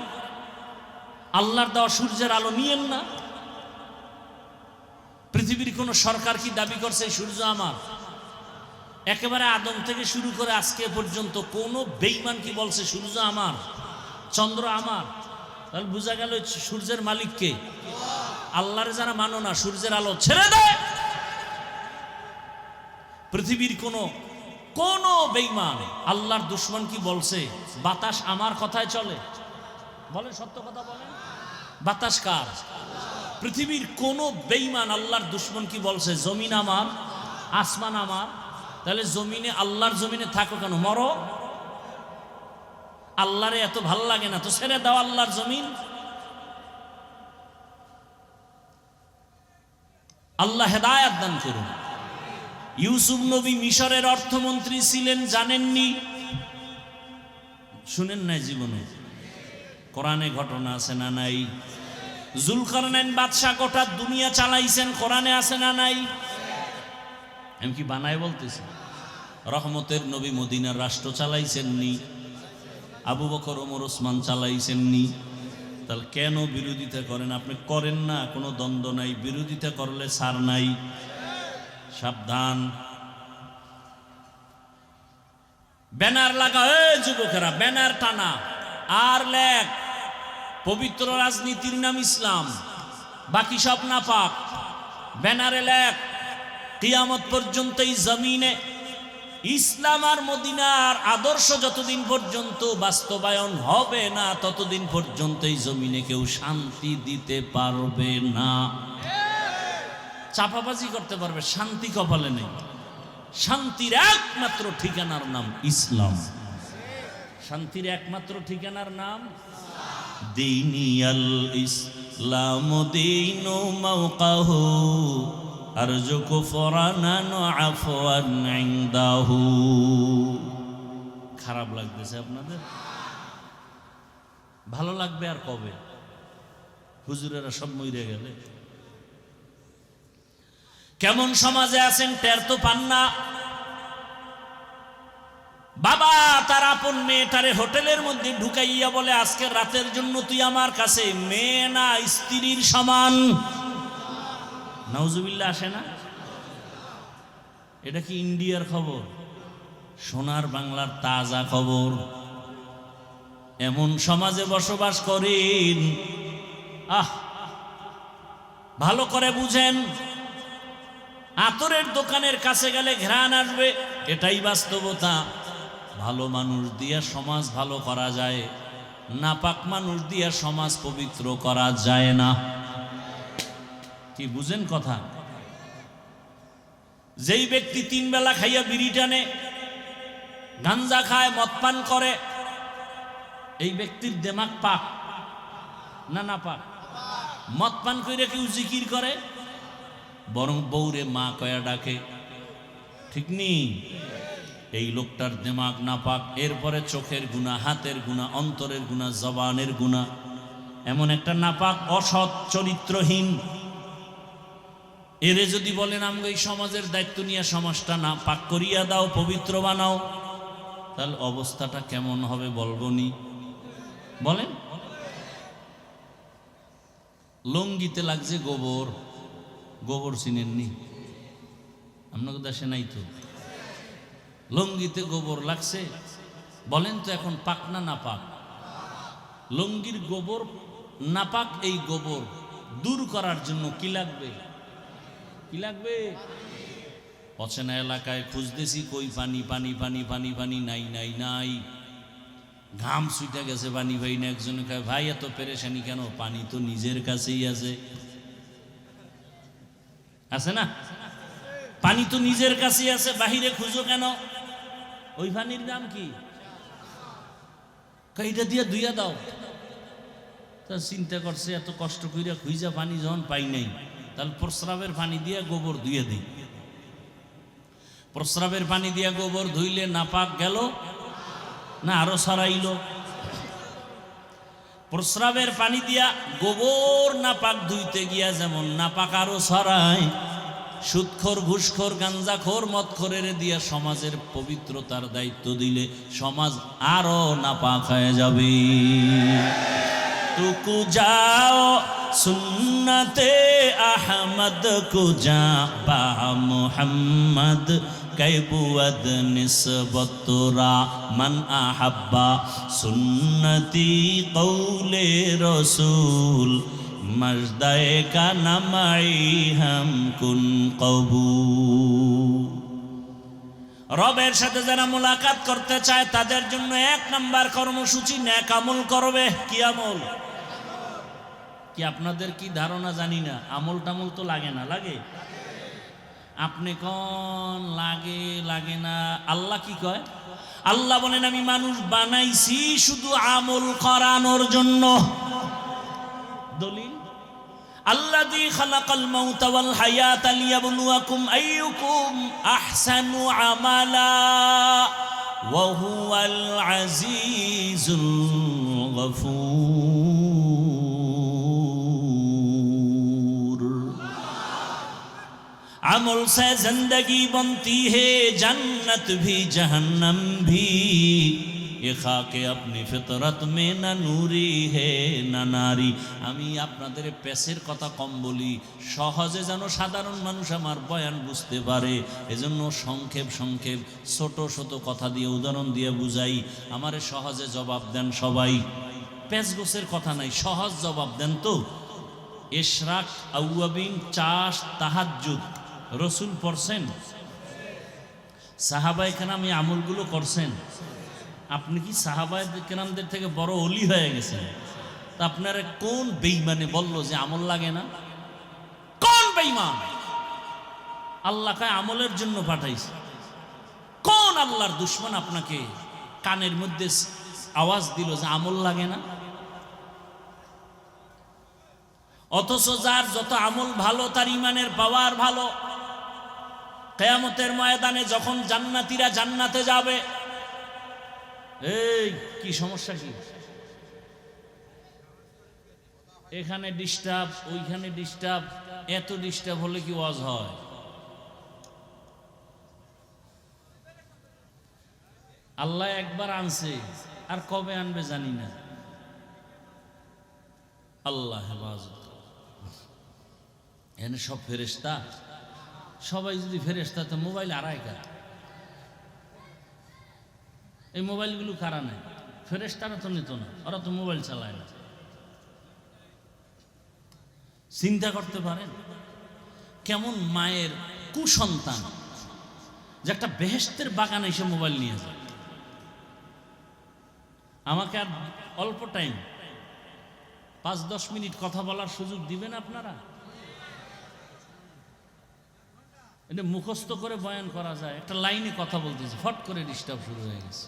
আল্লাহর দেওয়া সূর্যের আলো নিয়েন না। পৃথিবীর কোন সরকার কি দাবি করছে সূর্য আমার? একেবারে আদম থেকে শুরু করে আজকে পর্যন্ত কোন বেঈমান কি বলছে সূর্য আমার, চন্দ্র আমার? তাহলে বোঝা গেল সূর্যের মালিক কে? আল্লাহরে যারা মানো না, সূর্যের আলো ছেড়ে দেয়। পৃথিবীর কোন বেঈমান আল্লাহর দুশমন কি বলছে বাতাস আমার কথায় চলে? বলেন, সত্য কথা বলেন। বাতাস কার? পৃথিবীর কোন বেঈমান আল্লাহর দুশমন কি বলছে জমিন আমার, আসমান আমার? তাহলে জমিনে, আল্লাহর জমিনে থাকো কেন? মরো। আল্লাহরে এত ভাল লাগে না তো ছেড়ে দাও আল্লাহর জমিন। আল্লাহ হেদায়েত দান করুন। ইউসুফ নবী মিশরের অর্থমন্ত্রী ছিলেন, জানেননি? শুনেন নাই জীবনে? কোরআনে ঘটনা আছে না নাই? জুলকারনাইন বাদশা গোটা দুনিয়া চালাইছেন, কোরআনে আছে না নাই? আমি কি বানায় বলতেছি? রহমতের নবী মদিনার রাষ্ট্র চালাইছেননি? আবু বকর, ওমর, ওসমান চালাইছেননি? তাহলে কেন বিরোধিতা করেন? আপনি করেন না, কোনো দ্বন্দ্ব নাই, বিরোধিতা করলে ছাড় নাই। সাবধান। ব্যানার লাগা, যুবকেরা ব্যানার টানা আর লেখ, পবিত্র রাজনীতির নাম ইসলাম, বাকি সব নাপাক। ব্যানারে লেখ, কিয়ামত পর্যন্ত এই জমিনে ইসলাম আর মদিনার আদর্শ যতদিন পর্যন্ত বাস্তবায়ন হবে না, ততদিন পর্যন্ত এই জমিনে কেউ শান্তি দিতে পারবে না। চাপাবাজি করতে পারবে, শান্তি কপালে নেই। শান্তির একমাত্র ঠিকানার নাম ইসলাম। শান্তির একমাত্র ঠিকানার নাম দীনিয়াল ইসলাম দীনু মাওকাহু আরজু কুফরানান আফওয়ান ইনদাহু। খারাপ লাগতেছে আপনাদের? ভালো লাগবে আর কবে? হুজুরেরা সব মইরে গেলে। কেমন সমাজে আছেন টের তো পান না। বাবা তার আপন মেয়েটারে হোটেলের মধ্যে ঢুকাইয়া বলে, আজকে রাতের জন্য তুই আমার কাছে, মেয়ে না স্ত্রীর সমান। নাউজুবিল্লাহ আসে না? এটা কি ইন্ডিয়ার খবর? সোনার বাংলার তাজা খবর। এমন সমাজে বসবাস করেন, ভালো করে বুঝেন। আতরের দোকানের কাছে গেলে ঘ্রাণ আসবে, এটাই বাস্তবতা। ভালো মানুষ দিয়া সমাজ ভালো করা যায়, নাপাক মানুষ দিয়া সমাজ পবিত্র করা যায় না। কি বুঝেন কথা? যেই ব্যক্তি 3 বেলা খাইয়া বিড়ি টানে, গাঞ্জা খায়, মদ পান করে, এই ব্যক্তির দিমাগ পাক না না পাক? মদ পান করে কেউ জিকির করে, বরং বউরে মা কয়া ডাকে, ঠিক নেই? এই লোকটার দিমাগ না পাক। এরপরে চোখের গুনাহ, হাতের গুনাহ, অন্তরের গুনাহ, জবানের গুনাহ। এমন একটা নাপাক, অসৎ, চরিত্রহীন। এরে যদি বলেন আমরা এই সমাজের দায়িত্ব নিয়ে সমাজটা না পাক করিয়া দাও, পবিত্র বানাও, তাহলে অবস্থাটা কেমন হবে বলবনি? বলেন। লঙ্গিতে লাগছে গোবর, গোবর চিনেননি? আপনাদের দেশে নাই তো? লঙ্গিতে গোবর লাগছে, বলেন তো এখন পাক না না পাক? লঙ্গির গোবর নাপাক। এই গোবর দূর করার জন্য কি লাগবে? কি লাগবে? অচেনা এলাকায় খুঁজতেছি, কই পানি পানি পানি পানি পানি, নাই নাই নাই। ঘাম ছুটে গেছে, পানি ভাই না। একজনে কয়, ভাই এত পেরেশানি কেন? পানি তো নিজের কাছেই আছে। আছে না? পানি তো নিজের কাছেই আছে, বাহিরে খুঁজো কেন? ওই পানির দাম কি? এটা দিয়ে ধুইয়া দাও। তা চিন্তা করছে এত কষ্ট কইরা খুঁজা পানি যখন পাই নাই, তাহলে প্রস্রাবের পানি দিয়া গোবর ধুয়ে দিই। প্রস্রাবের পানি দিয়া গোবর ধুইলে নাপাক গেল না আরো ছড়াইল? প্রস্রাবের পানি দিয়া গোবর নাপাক ধুইতে গিয়া যেমন নাপাক আরো ছড়ায়, সুদখোর, ঘুষখোর, গাঞ্জাখোর, মদখোরের দিয়া সমাজের পবিত্রতার দায়িত্ব দিলে সমাজ আরো নাপাক হয়ে যাবে। তুকু যাও সুন্নতে আহমদ কুজা বা মুহাম্মদ कैबुअद निस्बतुरा मन अहब्बा सुन्नती कौले रसूल मजदाए का नमाई हम कुन कबूल। রবের সাথে যারা মোলাকাত করতে চায় তাদের জন্য 1 নাম্বার কর্মসূচি নেক আমল করবে। কি আমল? কি আপনাদের কি ধারণা জানি না, আমল টামল তো লাগে না? লাগে? আপনি কোন লাগে লাগে না? আল্লাহ কি কয়? আল্লাহ বলেন আমি মানুষ বানাইছি শুধু আমল করানোর জন্য। দলিল আল্লাযী খালাকাল মাউতা ওয়াল হায়াতা লিয়াবলুয়াকুম আইয়ুকুম আহসানু আমালা ওয়া হুয়াল আজিজুল গফুর। अमल से जिंदगी बनती है जन्नत भी जहन्नम भी, ये खाके अपनी फितरत में न नूरी है न नारी। আমি আপনাদের পেশের কথা কম বলি, সহজে যেন সাধারণ মানুষ আমার বয়ান বুঝতে পারে, এজন্য সংক্ষেপ সংক্ষেপ ছোট ছোট কথা দিয়ে উদাহরণ দিয়ে বুঝাই। আমারে সহজে জবাব দেন সবাই, পেশগোছের কথা নাই, সহজ জবাব দেন তো। ইশরাক, আউয়াবিন, চাষ, তাহাজ্জুদ রসুল পড়ছেন? সাহাবায়ে কেরাম এই আমলগুলো করছেন? আপনি কি সাহাবায়ে কেরামদের থেকে বড় ওলি হয়ে গেছেন? তা আপনারা কোন বেঈমানে বলল যে আমল লাগে না? কোন বেঈমান? আল্লাহ কয় আমলের জন্য পাঠাইছে। কোন আল্লাহর দুশমন আপনাকে কানের মধ্যে আওয়াজ দিল যে আমল লাগে না? অথচ যার যত আমল ভালো তার ইমানের পাওয়ার ভালো। কিয়ামতের ময়দানে যখন জান্নাতীরা জান্নাতে যাবে, এই কি সমস্যা? কি এখানে ডিস্টার্ব, ওইখানে ডিস্টার্ব, এত ডিস্টার্ব হলে কি ওয়াজ হয়? আল্লাহ একবার আনছে, আর কবে আনবে জানি না। আল্লাহ হেফাজত। এখানে সব ফেরেশতা, সবাই যদি ফেরেশতা তো মোবাইল আড়াই কার? এই মোবাইলগুলো কারা নেয়? ফেরেশতারা তো নিত না, ওরা তো মোবাইল চালায় না। চিন্তা করতে পারেন কেমন মায়ের কুসন্তান যে একটা বেহেশতের বাগানে এসে মোবাইল নিয়ে যায়। আমাকে আর অল্প টাইম 5-10 মিনিট কথা বলার সুযোগ দিবেন আপনারা? এটা মুখস্থ করে বয়ান করা যায়? একটা লাইনে কথা বলতেছি, ফট করে ডিস্টার্ব শুরু হয়ে গেছে।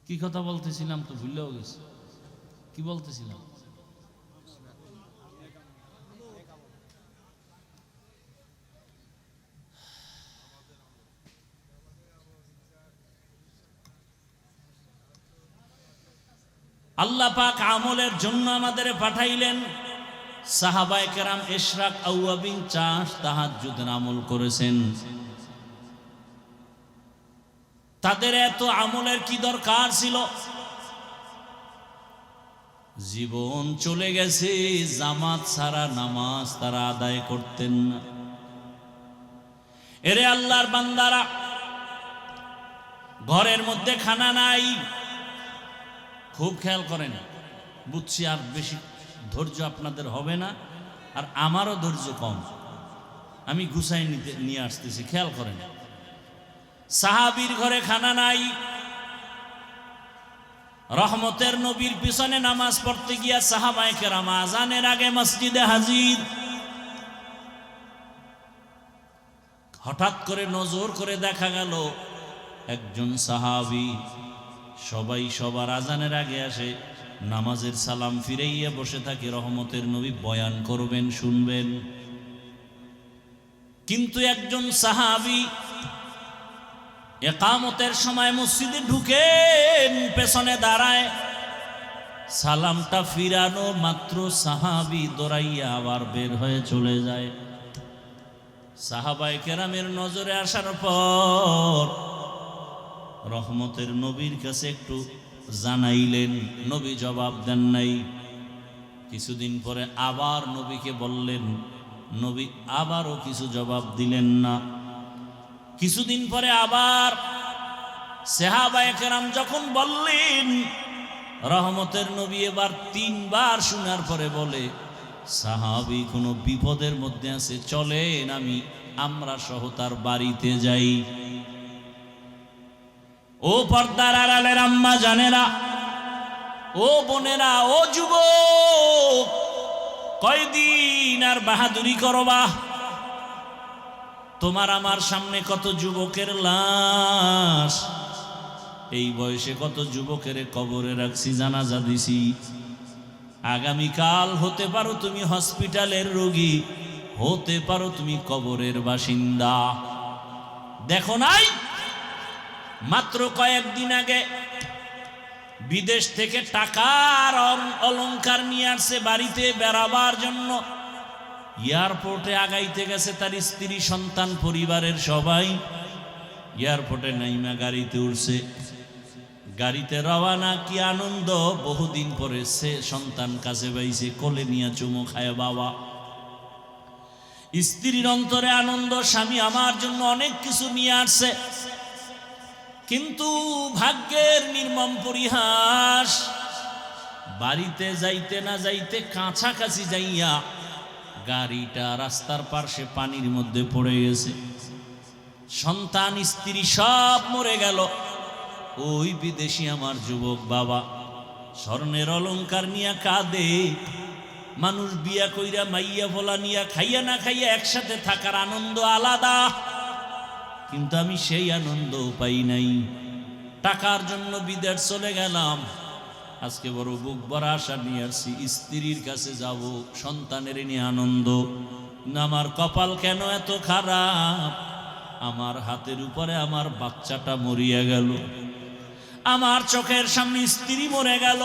কি কথা বলতেছিলাম তো ভুলেও গেছি। কি বলতেছিলাম? আল্লাহ পাক আমলের জন্য আমাদের পাঠাইলেন। সাহাবায়ে কেরাম ইশরাক, আউয়াবিন, চাষ, তাহাজ্জুদের আমল করেছেন। তাদের এত আমলের কি দরকার ছিল? জীবন চলে গেছে, জামাত ছাড়া নামাজ তারা আদায় করতেন না। এরে আল্লাহর বান্দারা, ঘরের মধ্যে খানা নাই, খুব খেয়াল করেন। বুঝছি আর বেশি ধৈর্য আপনাদের হবে না, আর আমারও ধৈর্য কম, আমি গুছাই নিয়ে আসতেছি, খেয়াল করেন। সাহাবীর ঘরে খানা নাই, রহমতের নবীর পিছনে নামাজ পড়তে গিয়া সাহাবায়ে কেরাম আজানের আগে মসজিদে হাজির। হঠাৎ করে নজর করে দেখা গেল একজন সাহাবী সবাই সবার আজানের আগে আসে, নামাজের সালাম ফিরাইয়া বসে থাকে, রহমতের নবী বয়ান করবেন, শুনবেন। কিন্তু একজন সাহাবী ইকামতের সময় মসজিদে ঢুকেন, পেছনে দাঁড়ায়, সালামটা ফিরানো মাত্র সাহাবী দৌড়াইয়া আবার বের হয়ে চলে যায়। সাহাবায়ে কেরামের নজরে আসার পর রহমতের নবীর কাছে একটু জানাইলেন, নবী জবাব দেন নাই। কিছুদিন পরে আবার নবীকে বললেন, নবী আবারও কিছু জবাব দিলেন না। কিছুদিন পরে আবার সাহাবায়ে কেরাম যখন বললেন, রহমতের নবী এবার 3 বার শোনার পরে বলে, সাহাবী কোনো বিপদের মধ্যে আছে, চলেন আমরা সহ তার বাড়িতে যাই। ও পর্দার আড়ালের আম্মা জানেরা, ও বোনেরা, ও যুবক, কয়দিন আর বাহাদুরি করবা? তোমার আমার সামনে কত যুবকের লাশ, এই বয়সে কত যুবকের কবরে রাখছি, জানাজা দিছি। আগামীকাল হতে পারো তুমি হসপিটালের রোগী, হতে পারো তুমি কবরের বাসিন্দা। দেখো নাই মাত্র কয়েকদিন আগে বিদেশ থেকে টাকার অলংকার নিয়ে আসছে বাড়িতে বেড়াবার জন্য, এয়ারপোর্টে আগাইতে গেছে তার স্ত্রী, সন্তান, পরিবারের সবাই। এয়ারপোর্টে নাইমা গাড়িতে উঠছে, গাড়িতে রওয়ানা, কি আনন্দ! বহুদিন পরে সে সন্তান কাছে পাইছে, কোলে নিয়ে চুমো খায় বাবা। স্ত্রীর অন্তরে আনন্দ, স্বামী আমার জন্য অনেক কিছু নিয়ে আসছে। কিন্তু ভাগ্যের নির্মম পরিহাস, বাড়িতে যাইতে না যাইতে কাছাকাছি যাইয়া গাড়িটা রাস্তার পাশে পানির মধ্যে পড়ে গেছে। সন্তান, স্ত্রী সব মরে গেল। ওই বিদেশি আমার যুবক বাবা স্বর্ণের অলংকার নিয়ে কাঁদে। মানুষ বিয়া কইরা মাইয়া ভোলা নিয়া খাইয়া না খাইয়া একসাথে থাকার আনন্দ আলাদা, কিন্তু আমি সেই আনন্দ পাই নাই। টাকার জন্য বিদেশ চলে গেলাম, আজকে বড় বুক ভরা আশা নিয়ে আসছি, স্ত্রীর কাছে যাব, সন্তানের নিয়ে আনন্দ। আমার কপাল কেন এত খারাপ? আমার হাতের উপরে আমার বাচ্চাটা মরিয়া গেল, আমার চোখের সামনে স্ত্রী মরে গেল।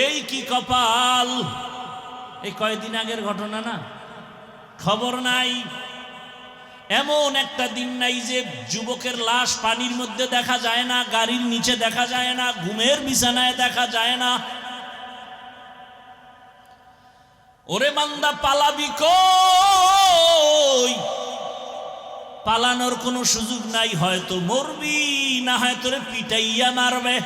এই কি কপাল! এই কয়েকদিন আগের ঘটনা না, খবর নাই। এমন একটা দিন নাই যে যুবকের লাশ পানির মধ্যে দেখা যায় না, গাড়ির নিচে দেখা যায় না, ঘুমের বিছানায় দেখা যায় না। ওরে বান্দা, পালাবি কই? পালানোর কোনো সুযোগ নাই, হয়তো মরবি, না হয় তোরে পিটাইয়া মারবে।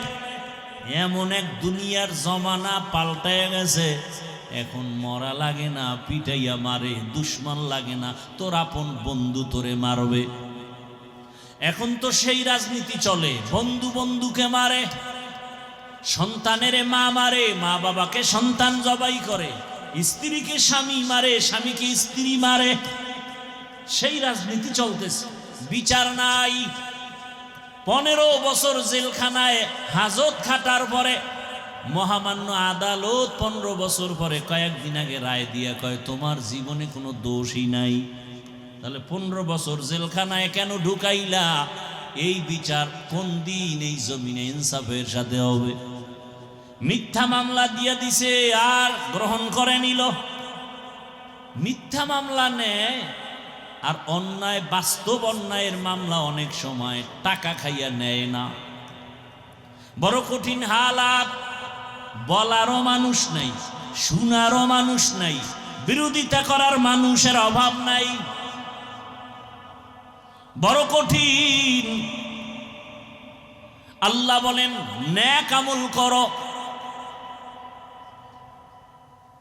এমন এক দুনিয়ার জমানা পাল্টায় গেছে, এখন মরা লাগে না, পিটাইয়া মারে। দুশ্মন লাগে না, তোর আপন বন্ধু তোরে মারবে। এখন তো সেই রাজনীতি চলে, বন্ধু বন্ধুকে মারে, সন্তানেরে মা মারে, মা বাবাকে সন্তান জবাই করে, স্ত্রীকে স্বামী মারে, স্বামীকে স্ত্রী মারে। সেই রাজনীতি চলতেছে, বিচার নাই। 15 বছর জেলখানায় হাজত খাটার পরে মহামান্য আদালত 15 বছর পরে কয়েকদিন আগে রায় দিয়া কয়, তোমার জীবনে কোনো দোষই নাই। তাহলে 15 বছর জেলখানায় কেন ঢুকাইলা? এই বিচার কোন দিন এই জমিনে ইনসাফের সাথে হবে? মিথ্যা মামলা দিয়া দিছে আর গ্রহণ করে নিল। মিথ্যা মামলা নেয় আর অন্যায়, বাস্তব অন্যায়ের মামলা অনেক সময় টাকা খাইয়া নেয় না। বড় কঠিন হালাত। বলারও মানুষ নাই, শোনারও মানুষ নাই, বিরোধিতা করার মানুষের অভাব নাই। বড় কঠিন। আল্লাহ বলেন, নেক আমল করো,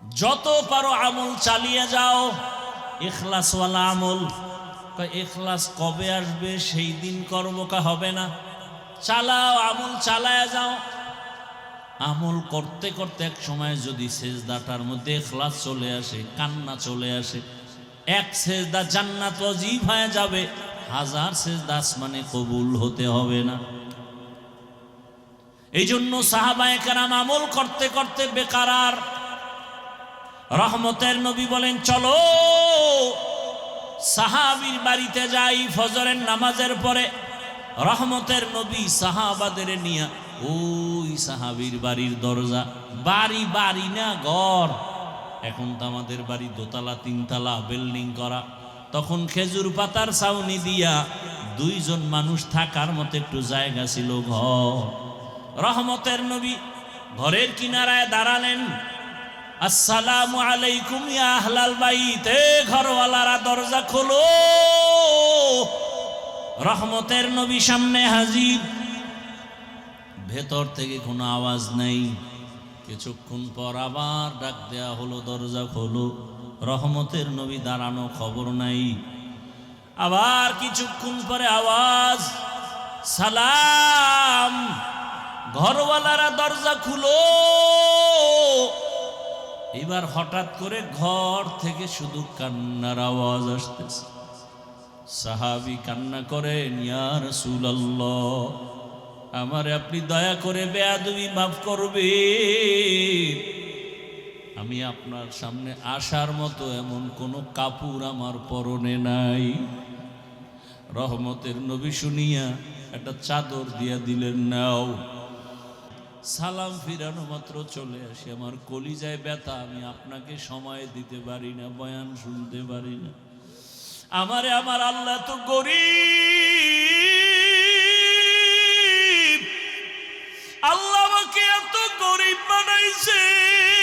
যত পারো আমল চালিয়ে যাও, ইখলাসওয়ালা আমল। ইখলাস কবে আসবে? সেই দিন করবো, কা হবে না? চালাও, আমল চালায় যাও। আমল করতে করতে এক সময় যদি সেজদাটার মধ্যে ইখলাস চলে আসে, কান্না চলে আসে, এক সেজদা জান্নাত ওয়াজিব হয়ে যাবে, 1000 সেজদা আসমানে কবুল হতে হবে না। এই জন্য সাহাবায়ে কেরাম আমল করতে করতে বেকারার। রহমতের নবী বলেন, চলো সাহাবীর বাড়িতে যাই ফজরের নামাজের পরে। রহমতের নবী সাহাবাদের নিয়ে ওই সাহাবীর বাড়ির দরজা, বাড়ি বাড়ি না ঘর, এখন তো আমাদের বাড়ি দোতলা তিনতলা বিল্ডিং করা, তখন খেজুর পাতার ছাউনি দিয়া দুইজন মানুষ থাকার মতো একটু জায়গা ছিল ঘর। রহমতের নবী ঘরের কিনারায় দাঁড়ালেন, আসসালামু আলাইকুম ইয়া আহলাল বাইত, এ ঘরওয়ালারা দরজা খোলো। রহমতের নবী সামনে হাজির, ভেতর থেকে কোনো আওয়াজ নাই। কিছুক্ষণ পর আবার ডাক দেয়া হলো, দরজা খোলো। রহমতের নবী দাঁড়ানো, খবর নাই। আবার কিছুক্ষণ পরে আওয়াজ, সালাম, ঘরওয়ালারা দরজা খুলো। এবার হঠাৎ করে ঘর থেকে শুধু কান্নার আওয়াজ আসতেছে। সাহাবী কান্না করেন, ইয়া রাসূলুল্লাহ, আমারে আপনি দয়া করে বেয়াদবি মাফ করবেন। আমি আপনার সামনে আসার মতো এমন কোনো কাপড় আমার পরনে নাই। রহমতের নবী শুনিয়া একটা চাদর দিয়া দিলেন, নাও। সালাম ফিরানো মাত্র চলে আসি, আমার কলিজায় ব্যথা, আমি আপনাকে সময় দিতে পারি না, বয়ান শুনতে পারি না। আমার আল্লাহ তো গরিব, আল্লাহ আমাকে এত গরিব বানাইছেন।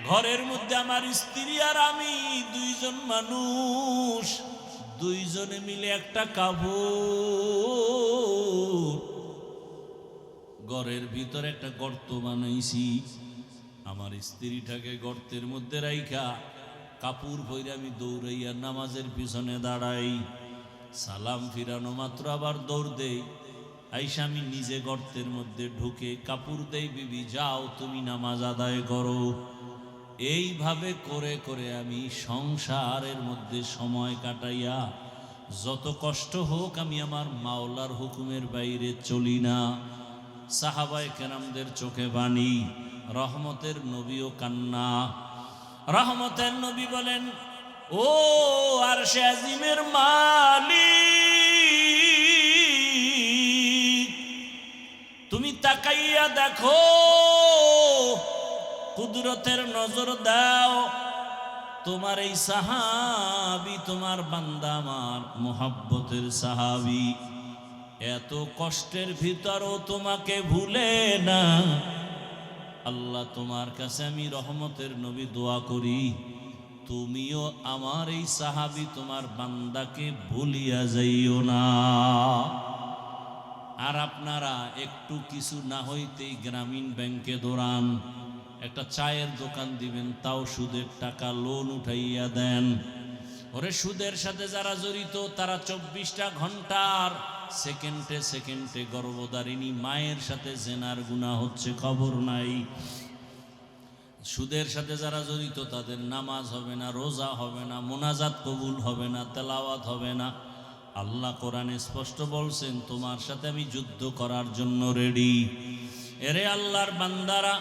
ঘরের মধ্যে আমার স্ত্রী আর আমি দুইজন মানুষ, দুইজনে মিলে একটা কাপড়, ঘরের ভিতরে একটা গর্ত বানাইছি। আমার স্ত্রীটাকে গর্তের মধ্যে রাইখা কাপড় পরে আমি দৌড়াইয়া নামাজের পিছনে দাঁড়াই। সালাম ফিরানো মাত্র আবার দৌড় দেই, আইসা আমি নিজে গর্তের মধ্যে ঢুকে কাপড় দেই, বিবি যাও তুমি নামাজ আদায় করো। এইভাবে করে করে আমি সংসারের মধ্যে সময় কাটাইয়া, যত কষ্ট হোক আমি আমার মাওলার হুকুমের বাইরে চলি না। সাহাবায়ে কেরামদের চোখে পানি, রহমতের নবীও কান্না। রহমতের নবী বলেন, ও আরশে আজিমের মালিক, তুমি তাকাইয়া দেখো, কুদরতের নজর দাও, তোমার এই সাহাবী, তোমার বান্দা আমার মুহাব্বতের সাহাবী, এত কষ্টের ভিতরও তোমাকে ভুলে না। আল্লাহ, তোমার কাছে আমি রহমতের নবী দোয়া করি, তুমিও আমার এই সাহাবী তোমার বান্দাকে ভুলিয়া যাইও না। আর আপনারা একটু কিছু না হইতেই গ্রামীণ ব্যাংকে দৌড়ান, একটা চায়ের দোকান দিবেন, তাও সুদের টাকা লোন উঠাইয়া দেন। ওরে সুদের সাথে যারা জড়িত তারা 24টা ঘন্টার সেকেন্ডে সেকেন্ডে গর্ভধারিণী মায়ের সাথে জেনার গুনাহ হচ্ছে, খবর নাই। সুদের সাথে যারা জড়িত তাদের নামাজ হবে না, রোজা হবে না, মোনাজাত কবুল হবে না, তেলাওয়াত হবে না। আল্লাহ কোরআনে স্পষ্ট বলছেন, তোমার সাথে আমি যুদ্ধ করার জন্য রেডি। এরে আল্লাহর বান্দারা,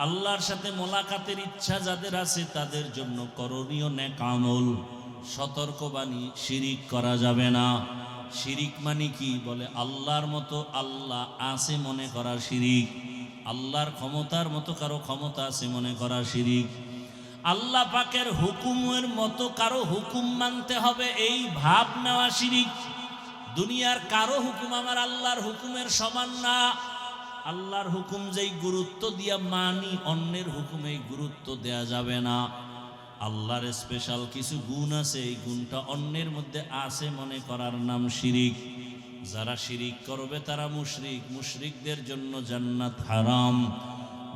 আল্লাহর সাথে মোলাকাতের ইচ্ছা যাদের আছে তাদের জন্য করণীয় নেক আমল। সতর্কবাণী, শিরিক করা যাবে না। শিরিক মানে কি? বলে আল্লাহর মতো আল্লাহ আছে মনে করা শিরিক, আল্লাহর ক্ষমতার মতো কারো ক্ষমতা আছে মনে করা শিরিক, আল্লাহ পাকের হুকুমের মতো কারো হুকুম মানতে হবে এই ভাব নেওয়া শিরিক। দুনিয়ার কারো হুকুম আমার আল্লাহর হুকুমের সমান না। আল্লাহর হুকুম যেই গুরুত্ব দিয়া মানি, অন্যের হুকুমে গুরুত্ব দেয়া যাবে না। আল্লাহর স্পেশাল কিছু গুণ আছে, এই গুণটা অন্যের মধ্যে আছে মনে করার নাম শিরিক। যারা শিরিক করবে তারা মুশরিক, মুশরিকদের জন্য জান্নাত হারাম।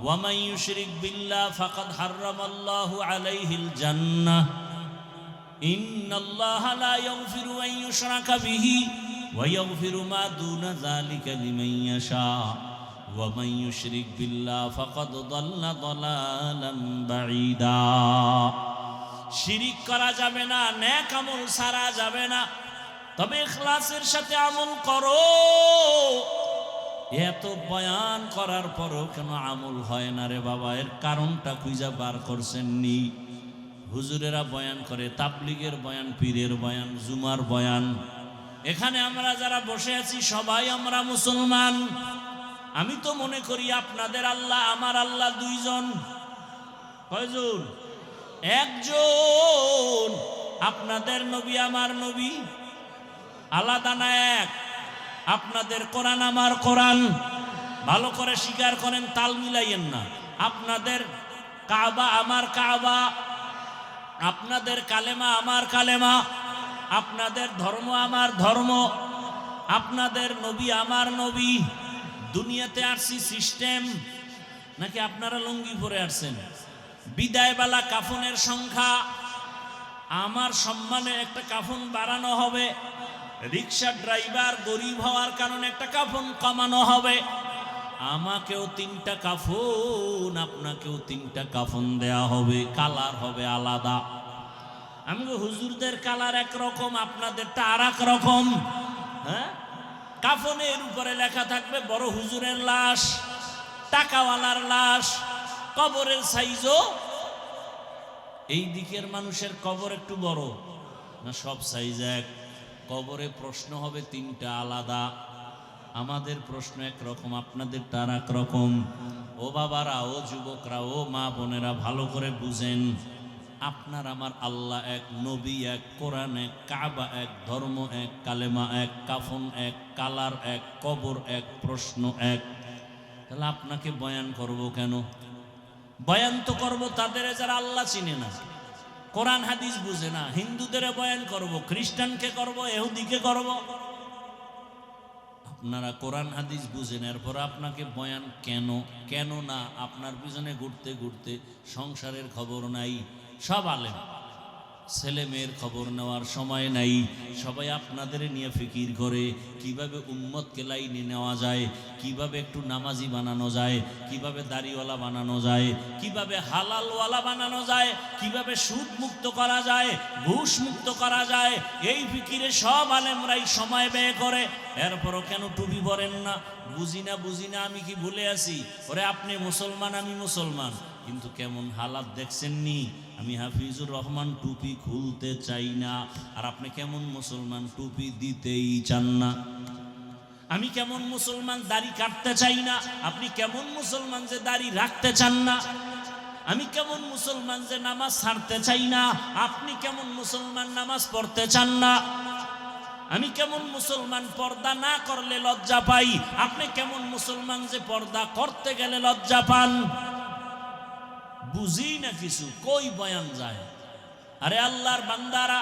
ওয়া মান ইউশরিক বিল্লাহ ফাকাদ হারামাল্লাহু আলাইহিল জান্নাহ, ইন্নাল্লাহা লা ইয়াগফিরু আন ইউশরাকা বিহি ওয়া ইয়াগফিরু মা দুনা যালিকা লিমান ইয়াশা, ওয়া মান ইউশরিক বিল্লাহ ফাকাদ দাল্লা দালালান বাঈদা। শিরিক করা যাবে না, নেক আমল সারা যাবে না, তবে ইখলাসের সাথে আমল করো। এত বয়ান করার পরও কেন আমল হয় না রে বাবা? এর কারণটা খুঁজা বার করছেননি? হুজুরেরা বয়ান করে, তাবলিগের বয়ান, পীরের বয়ান, জুমার বয়ান। এখানে আমরা যারা বসে আছি সবাই আমরা মুসলমান। আমি তো মনে করি আপনাদের আল্লাহ আমার আল্লাহ দুইজন। কয়জন? একজন। আপনাদের নবী আমার নবী আলাদা না এক? আপনাদের কোরআন আমার কোরআন। ভালো করে স্বীকার করেন, তাল মিলাইয়েন না। আপনাদের কাবা আমার কাবা, আপনাদের কালেমা আমার কালেমা, আপনাদের ধর্ম আমার ধর্ম, আপনাদের নবী আমার নবী। দুনিয়াতে আসছি সিস্টেম, নাকি আপনারা লুঙ্গি পরে আসছেন? বিদায়বেলা কাফনের সংখ্যা, আমার সম্মানে একটা কাফন বাড়ানো হবে, রিক্সা ড্রাইভার গরিব হওয়ার কারণে একটা কাফন কমানো হবে। আমাকেও 3টা কাফন, আপনাকেও 3টা কাফন দেয়া হবে, কালার হবে আলাদা। আমি হুজুরদের কালার একরকম, আপনাদেরটা আর এক রকম। হ্যাঁ, কাফনের উপরে লেখা থাকবে বড় হুজুরের লাশ, টাকাওয়ালার লাশ, কবরের সাইজও। এই দিকের মানুষের কবর একটু বড় না সব সাইজ এক? কবরে প্রশ্ন হবে 3টা আলাদা। আমাদের প্রশ্ন একরকম, আপনাদেরটা আর এক রকম। ও বাবারা, ও যুবকরা, ও মা বোনেরা, ভালো করে বুঝেন, আপনার আমার আল্লাহ এক, নবী এক, কোরআন এক, কাবা এক, ধর্ম এক, কালেমা এক, কাফন এক, কালার এক, কবর এক, প্রশ্ন এক। তাহলে আপনাকে বয়ান করব কেন? বয়ান তো করবো তাদের যারা আল্লাহ চিনে না, কোরআন হাদিস বুঝে না। হিন্দুদের বয়ান করব, খ্রিস্টানকে করব, ইহুদিকে করব। আপনারা কোরআন হাদিস বুঝেন, এরপর আপনাকে বয়ান কেন? কেন না? আপনার পিছনে ঘুরতে ঘুরতে সংসারের খবর নাই। সব আলেম, ছেলে মেয়ের খবর নেওয়ার সময় নাই। সবাই আপনাদের নিয়ে ফিকির করে কিভাবে উম্মতকে লাইনে নেওয়া যায়, কিভাবে একটু নামাজি বানানো যায়, কিভাবে দাড়িওয়ালা বানানো যায়, কিভাবে হালালওয়ালা বানানো যায়, কিভাবে সুদ মুক্ত করা যায়, ঘুষ মুক্ত করা যায়। এই ফিকিরে সব আলেমরাই সময় ব্যয় করে। এরপরও কেন টুপি পরেন না? বুঝি না, বুঝি না, আমি কি ভুলে আছি? ওরে আপনি মুসলমান, আমি মুসলমান, কিন্তু কেমন হালাত দেখছেননি? আমি হাফিজুর রহমান টুপি খুলতে চাই না, আর আপনি কেমন মুসলমান টুপি দিতেই চান না। আমি কেমন মুসলমান দাড়ি কাটতে চাই না, আপনি কেমন মুসলমান যে দাড়ি রাখতে চান না। আমি কেমন মুসলমান যে নামাজ ছাড়তে চাই না, আপনি কেমন মুসলমান নামাজ পড়তে চান না। আমি কেমন মুসলমান পর্দা না করলে লজ্জা পাই, আপনি কেমন মুসলমান যে পর্দা করতে গেলে লজ্জা পান। বুঝি না কিছু, কই বয়ান যায়? আরে আল্লাহর বান্দারা,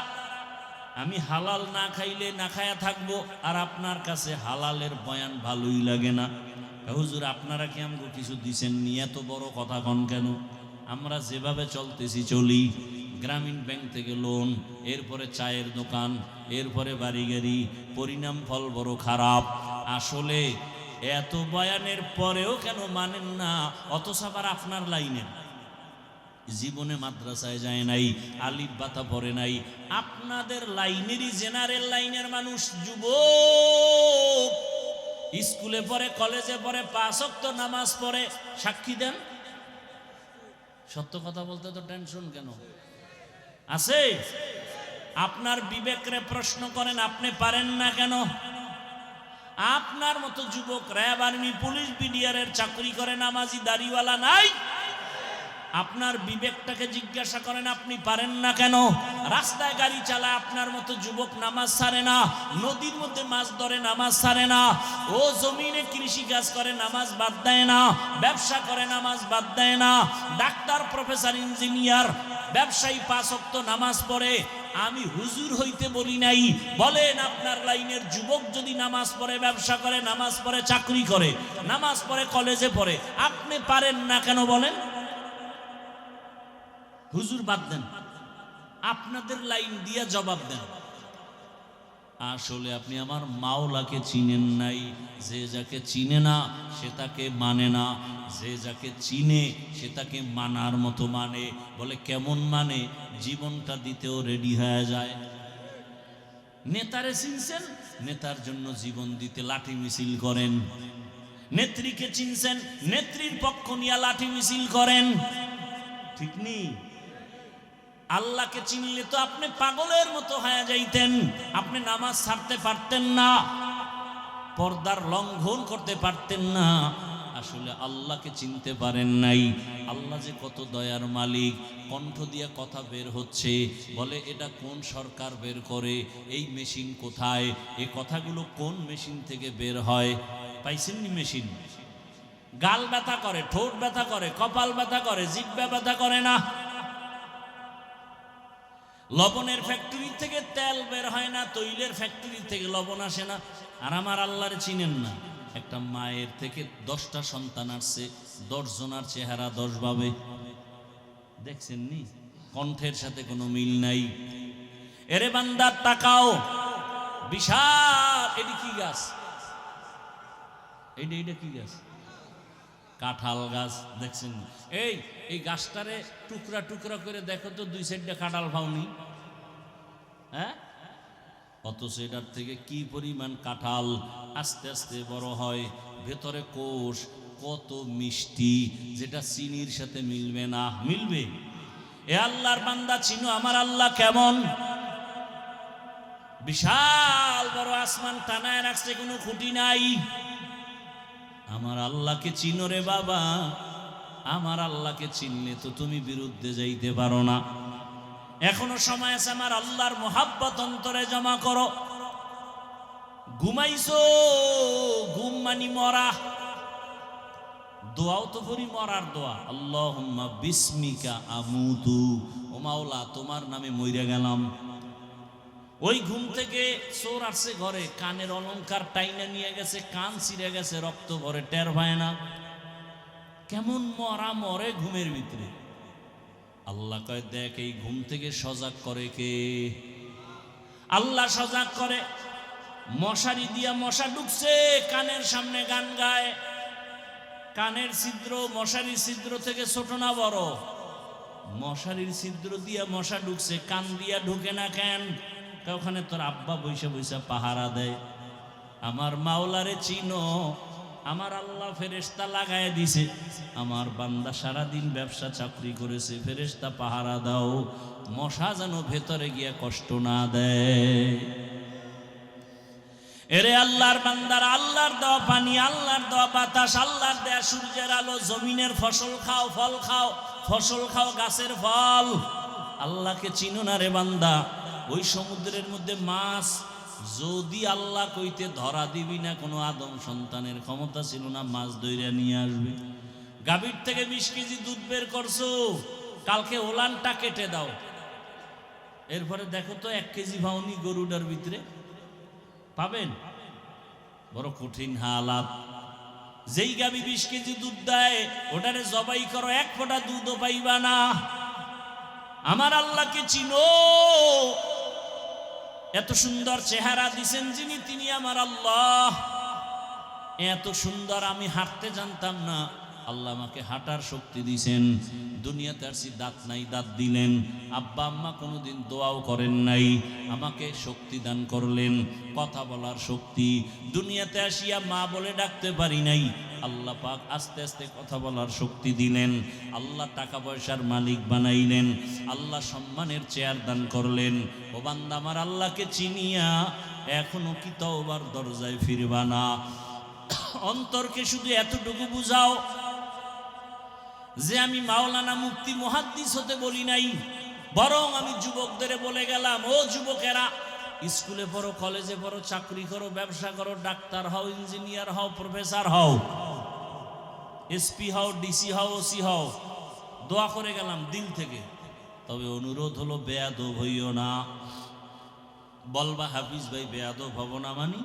আমি হালাল না খাইলে না খায়া থাকবো, আর আপনার কাছে হালালের বয়ান ভালোই লাগে না। হুজুর আপনারা কি আমাকে কিছু দিছেন নি? এত বড় কথা কন কেন? আমরা যেভাবে চলতেছি চলি, গ্রামীণ ব্যাংক থেকে লোন, এরপরে চায়ের দোকান, এরপরে বাড়ি গাড়ি, পরিণাম ফল বড় খারাপ। আসলে এত বয়ানের পরেও কেন মানেন না? অথচ আবার আপনার লাইনের জীবনে মাদ্রাসায় যায় নাই, আলিফ বাতা পড়ে নাই। আপনাদের লাইনেরই জেনারেল লাইনের মানুষ, যুবক, স্কুলে পড়ে, কলেজে পড়ে, 5 ওয়াক্ত নামাজ পড়ে। সাক্ষী দেন। সত্য কথা বলতে তো টেনশন কেন আছে? আপনার বিবেকরে প্রশ্ন করেন, আপনি পারেন না কেন? আপনার মতো যুবক র্যাব, আর্মি, পুলিশ, বিডিআরের চাকরি করে, নামাজি দাড়িওয়ালা নাই। আপনার বিবেকটাকে জিজ্ঞাসা করেন, আপনি পারেন না কেন? রাস্তায় গাড়ি চালায় আপনার মতো যুবক নামাজ ছাড়ে না, নদীর মধ্যে মাছ ধরে নামাজ ছাড়ে না, ও জমিনে কৃষি কাজ করে নামাজ বাদ দেয় না, ব্যবসা করে নামাজ বাদ দেয় না, ডাক্তার, প্রফেসর, ইঞ্জিনিয়ার, ব্যবসায়ী 5 ওয়াক্ত নামাজ পড়ে। আমি হুজুর হইতে বলি নাই। বলেন আপনার লাইনের যুবক যদি নামাজ পড়ে, ব্যবসা করে, নামাজ পড়ে, চাকরি করে, নামাজ পড়ে, কলেজে পড়ে, আপনি পারেন না কেন বলেন? হুজুর বাদ দেন, আপনাদের লাইন দিয়ে জবাব দেন। আসলে আপনি আমার মাওলাকে চিনেন নাই। যে যাকে চিনে না সে তাকে মানে না, যে যাকে চিনে সে তাকে মানার মতো মানে। বলে কেমন মানে? জীবনটা দিতেও রেডি হয়ে যায়। নেতারে চিনছেন, নেতার জন্য জীবন দিতে লাঠি মিছিল করেন। নেত্রীকে চিনছেন, নেত্রীর পক্ষ নিয়ে লাঠি মিছিল করেন, ঠিক নেই? আল্লাহকে চিনলে তো আপনি পাগলের মতো হয়ে যাইতেন, আপনি নামাজ ছাড়তে পারতেন না, পর্দার লঙ্ঘন করতে পারতেন না। আসলে আল্লাহকে চিনতে পারেন নাই। আল্লাহ যে কত দয়ার মালিক, কণ্ঠ দিয়ে কথা বের হচ্ছে, বলে এটা কোন সরকার বের করে, এই মেশিন কোথায়, এই কথাগুলো কোন মেশিন থেকে বের হয়? পাইছেননি মেশিন? গাল ব্যথা করে, ঠোঁট ব্যথা করে, কপাল ব্যথা করে, জিহ্বা ব্যথা করে না। লবণের ফ্যাক্টরি থেকে তেল বের হয় না, তৈলের ফ্যাক্টরি থেকে লবণ আসে না। আর আমার আল্লাহরে চিনেন না। একটা মায়ের থেকে 10টা সন্তান আসছে, 10 জনার চেহারা 10 ভাবে। দেখছেন নি? কণ্ঠের সাথে কোনো মিল নাই। এরে বান্দা তাকাও, বিশাল, এটি কি গাছ? এইটা কি গাছ? কাঁঠাল গাছ। দেখছেন? এই গাছটারে টুকরা টুকরা করে দেখো তো, 2 সাইডে কাঁঠাল পাওনি? হ্যাঁ, অথচ এটার থেকে কি পরিমাণ কাঁঠাল আস্তে আস্তে বড় হয়, ভেতরে কোষ কত মিষ্টি, যেটা চিনির সাথে মিলবে না। মিলবে? এ আল্লাহর বান্দা চিনো আমার আল্লাহ কেমন? বিশাল বড় আসমান টানায় রাখছে, কোনো খুঁটি নাই। আমার আল্লাহকে চিনো রে বাবা। আমার আল্লাহকে চিনলে তো তুমি বিরুদ্ধে যাইতে পারো না। এখনো সময় আছে, আমার আল্লাহর মোহাব্বত অন্তরে জমা করো। ঘুমাইছো, ঘুম মানি মরা। দোয়াও তো করি মরার দোয়া, আল্লাহুম্মা বিসমিকা আমুতু, ও মাওলা তোমার নামে মইরা গেলাম। ওই ঘুম থেকে চোর আসছে ঘরে, কানের অলংকার টাইনা নিয়ে গেছে, কান ছিঁড়ে গেছে, রক্ত ভরে, টের পায় না। কেমন মরা মরে ঘুমের ভিতরে। আল্লাহ কয়, দেখ এই ঘুম থেকে সজাগ করে কে? আল্লাহ সজাগ করে। মশারি দিয়া মশা ঢুকছে, কানের সামনে গান গায়। কানের ছিদ্র মশারির ছিদ্র থেকে ছোট না বড়? মশারির ছিদ্র দিয়া মশা ঢুকছে, কান দিয়া ঢুকে না কেন? ওখানে তোর আব্বা বৈশা বৈশা পাহারা দেয়। আমার মাওলারে চিনো? আমার আল্লাহ ফেরেশতা লাগায় দিছে। আমার বান্দা সারাদিন ব্যবসা চাকরি করেছে, ফেরেশতা পাহারা দাও, মশা যেন ভেতরে গিয়া কষ্ট না দেয়। এরে আল্লাহর বান্দার, আল্লাহর দেওয়া পানি, আল্লাহর দেওয়া বাতাস, আল্লাহর দেয়া সূর্যের আলো, জমিনের ফসল খাও, ফল খাও, ফসল খাও, গাছের ফল। আল্লাহকে চিনো না রে বান্দা? ওই সমুদ্রের মধ্যে মাছ যদি আল্লাহ কইতে ধরা দিবি না, কোনো আদম সন্তানের ক্ষমতা ছিল না মাছ ধইরা নিয়ে আসবে। গাভীর থেকে 20 কেজি দুধ বের করছো, কালকে ওলানটা কেটে দাও, এরপরে দেখো তো 1 কেজি পাওনি গরুটার ভিতরে, পাবেন? বড় কঠিন হালাত। যেই গাভী 20 কেজি দুধ দেয়, ওটারে জবাই করো, 1 ফোঁটা দুধও পাইবা না। আমার আল্লাহকে চিনো? এত সুন্দর চেহারা দিছেন যিনি, তিনি আমার আল্লাহ। এত সুন্দর আমি হাঁটতে জানতাম না, আল্লাহ আমাকে হাঁটার শক্তি দিছেন। দুনিয়াতে আসছি, দাঁত নাই, দাঁত দিলেন। আব্বা আম্মা কোনোদিন দোয়াও করেন নাই, আমাকে শক্তি দান করলেন, কথা বলার শক্তি। দুনিয়াতে আসিয়া মা বলে ডাকতে পারি নাই, আল্লাহ পাক আস্তে আস্তে কথা বলার শক্তি দিলেন। আল্লাহ টাকা পয়সার মালিক বানাইলেন, আল্লাহ সম্মানের চেয়ার দান করলেন। ও বান্দা, আমার আল্লাহকে চিনিয়া এখনো কি তওবার দরজায় ফিরবা না? অন্তরকে শুধু এতটুকু বুঝাও যে আমি মাওলানা মুফতি মুহাদ্দিস হতে বলি নাই, বরং আমি যুবকদের বলে গেলাম, ও যুবকেরা, স্কুলে পড়ো, কলেজে পড়ো, চাকরি করো, ব্যবসা করো, ডাক্তার হও, ইঞ্জিনিয়ার হও, প্রফেসর হও, এসপি হও, ডিসি হও, ওসি হও, দোয়া করে গেলাম দিল থেকে। তবে অনুরোধ হলো, বেয়াদব হইও না। বলবা হাফিজ ভাই বেয়াদব হব না মানি?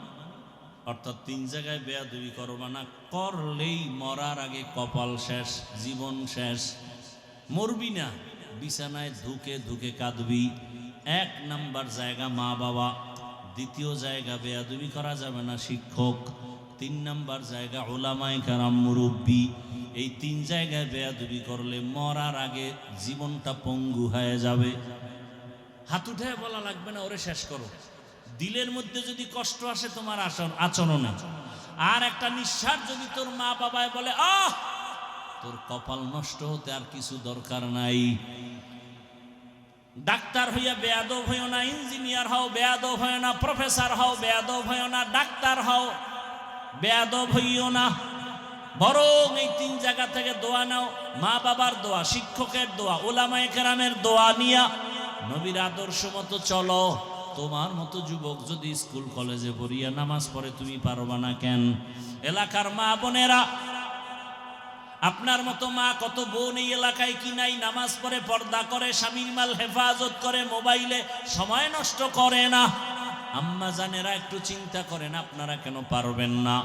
অর্থাৎ 3 জায়গায় বেয়াদবি করবা না, করলেই মরার আগে কপাল শেষ, জীবন শেষ। মরবি না, বিছানায় ধুকে ধুকে কাঁদবি। 1 নাম্বার জায়গা মা বাবা, 2য় জায়গা বেয়াদবি করা যাবে না শিক্ষক, 3 নাম্বার জায়গা উলামায়ে কেরাম মুরব্বী। এই 3 জায়গায় বেয়াদবি করলে মরার আগে জীবনটা পঙ্গু হয়ে যাবে। হাত উঠে বলা লাগবে না ওরে শেষ করো। দিলের মধ্যে যদি কষ্ট আসে তোমার আচরণে, আর একটা নিঃশ্বাস যদি তোর মা বাবায় বলে তোর কপাল নষ্ট হতে আর কিছু দরকার নাই। ডাক্তার হইয়া বেয়াদব হইও না, ইঞ্জিনিয়ার হও বেয়াদব হইও না, প্রফেসর হও বেয়াদব হইও না, ডাক্তার হও বেয়াদব হইও না। বরং এই 3 জায়গা থেকে দোয়া নাও, মা বাবার দোয়া, শিক্ষকের দোয়া, উলামায়ে কেরামের দোয়া নিয়া নবীর আদর্শ মতো চলো। তোমার মতো যুবক যদি স্কুল কলেজে পড়িয়া নামাজ পড়ে তুমি পারবা না কেন? এলাকার মা বোনেরা, আপনার মতো মা কত বোন এই এলাকায় কি নাই? নামাজ পড়ে, পর্দা করে, স্বামীর মাল হেফাজত করে, মোবাইলে সময় নষ্ট করে না। আম্মা জানেরা একটু চিন্তা করেন, আপনারা কেন পারবেন না?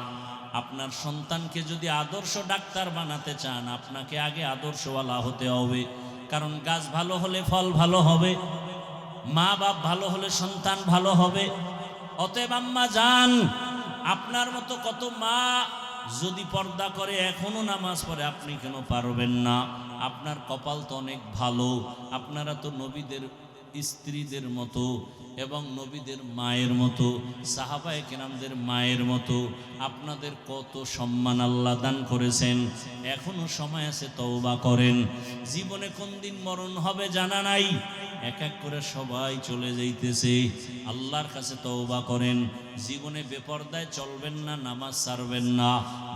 আপনার সন্তানকে যদি আদর্শ ডাক্তার বানাতে চান, আপনাকে আগে আদর্শওয়ালা হতে হবে। কারণ গাছ ভালো হলে ফল ভালো হবে, মা বাপ ভালো হলে সন্তান ভালো হবে। অতএব আম্মা জান, আপনার মতো কত মা যদি পর্দা করে এখনো নামাজ পড়ে, আপনি কেন পারবেন না? আপনার কপাল তো অনেক ভালো। আপনারা তো নবীদের স্ত্রীদের মতো এবং নবীদের মায়ের মতো, সাহাবায়ে কেরামদের মায়ের মতো। আপনাদের কত সম্মান আল্লাহ দান করেছেন। এখনো সময় আছে, তওবা করেন। জীবনে কোন দিন মরণ হবে জানা নাই, এক এক করে সবাই চলে যাইতেছে। আল্লাহর কাছে তওবা করেন। জীবনে বেপরদায় চলবেন না, নামাজ ছাড়বেন না,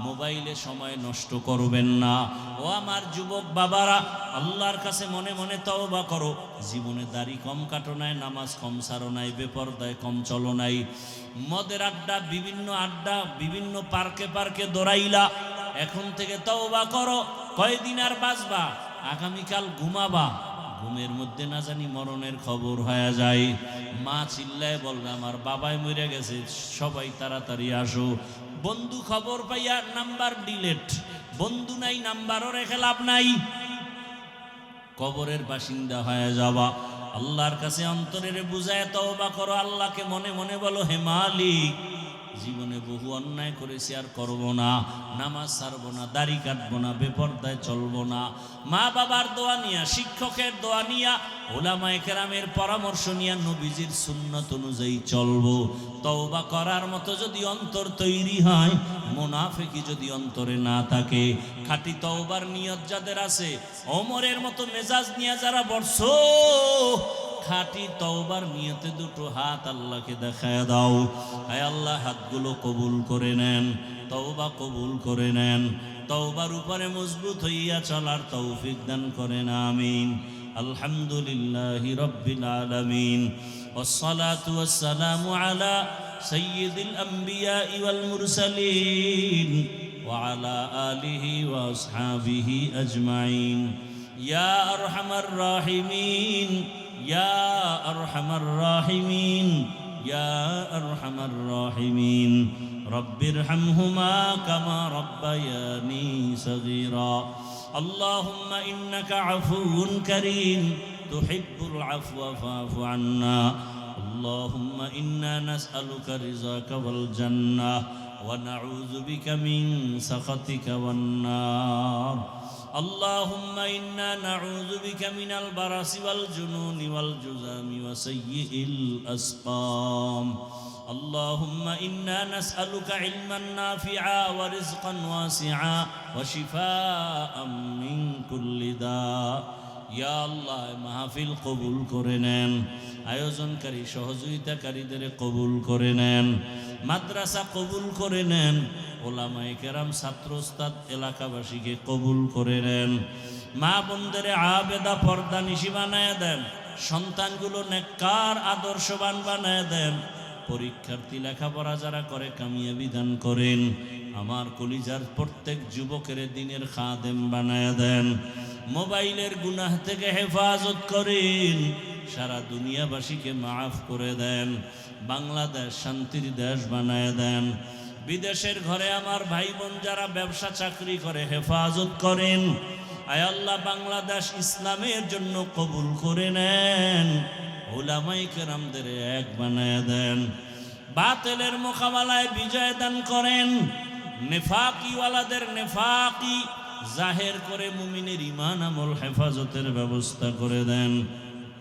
মোবাইলে সময় নষ্ট করবেন না। ও আমার যুবক বাবারা, আল্লাহর কাছে মনে মনে তওবা করো। জীবনে দাড়ি কম কাটো নাই, নামাজ কম ছাড়ো নাই, বেপরদায় কম চলো নাই, মদের আড্ডা, বিভিন্ন পার্কে পার্কে দৌড়াইলা। এখন থেকে তওবা করো। কয়দিন আর বাঁচবা? আগামীকাল ঘুমাবা, ঘুমের মধ্যে না জানি মরণের খবর হয়ে যায়। মা চিল্লায় বলবে আমার বাবাই মরে গেছে, সবাই তাড়াতাড়ি আসো। বন্ধু খবর পাইয়া নাম্বার ডিলেট, বন্ধু নাই নাম্বারও রেখে লাভ নাই, কবরের বাসিন্দা হয়ে যাবা। আল্লাহর কাছে অন্তরের বুঝায় তওবা করো। আল্লাহকে মনে মনে বলো, হে মালিক, জীবনে বহু অন্যায় করেছি, আর করব না, নামাজ ছাড়বো না, দাড়ি কাটবো না, বেপরদায় চলবো না। মা বাবার দোয়া নিয়া, শিক্ষকের দোয়া নিয়া, উলামায়ে কেরামের পরামর্শ নিয়া নবীজির সুন্নত অনুযায়ী চলবো। তওবা করার মতো যদি অন্তর তৈরি হয়, মুনাফিকি যদি অন্তরে না থাকে, খাঁটি তওবার নিয়ত যাদের আছে, ওমরের মতো মেজাজ নিয়ে যারা বসছো, খাঁটি তওবার নিয়তে দুটো হাত আল্লাহকে দেখায় দাও। আয় আল্লাহ, হাতগুলো কবুল করে নেন, তওবা কবুল করে নেন। তওবার উপরে মজবুত হইয়া চলার তৌফিক দান করেন, আমিন। আলহামদুলিল্লাহি রাব্বিল আলামিন, ওয়াসসালাতু ওয়াসসালামু আলা সাইয়্যিদিল আমবিয়া ওয়াল মুরসালিন ওয়া আলা আলিহি ওয়া আসহাবিহি আজমাইন। ইয়া আরহামার রাহিমিন, ইয়া আরহামার রাহিমিন, ইয়া আরহামার রাহিমিন। রব্বিরহামহুমা কামা রাব্বায়ানি সগীরা। আল্লাহুম্মা ইন্নাকা আফুউন কারীম তুহিব্বুল আফওয়া ফা'ফু আন্না। আল্লাহুম্মা ইন্না নাসআলুকা রিযাকা ওয়াল জান্নাহ ওয়া নাউযু বিকা মিন সাখাতিকা ওয়ান নার। اللهم إنا نعوذ بك من البرص والجنون والجذام وسيء الأسقام. اللهم إنا نسألك علما نافعا ورزقا واسعا وشفاء من كل داء. يا الله মাহফিল কবুল করে নেন, আয়োজনকারী সহযোগিতাকারীদের কবুল করে নেন, মাদ্রাসা কবুল করে নেন, ওলামায়ে কেরাম, ছাত্র ওস্তাদ, এলাকাবাসীকে কবুল করে নেন। মা বোনদের আবেদা পর্দা নিশি বানায় দেন, সন্তানগুলো নেককার আদর্শবান বানায় দেন। পরীক্ষার্থী লেখাপড়া যারা করে কামিয়াবি দান করেন। আমার কলিজার প্রত্যেক যুবকের দিনের খাদেম বানায় দেন। মোবাইলের গুনাহ থেকে হেফাজত করেন। সারা দুনিয়াবাসীকে মাফ করে দেন। বাংলাদেশ শান্তির দেশ বানায় দেন। বিদেশের ঘরে আমার ভাই বোন যারা ব্যবসা চাকরি করে হেফাজত করেন। আয় আল্লাহ, বাংলাদেশ ইসলামের জন্য কবুল করে নেন। উলামায়ে কেরামদের এক বানায় দেন। বাতিলের মোকাবেলায় বিজয় দান করেন। নেফাকিওয়ালাদের নেফাকি জাহের করে মুমিনের ঈমান আমল হেফাজতের ব্যবস্থা করে দেন।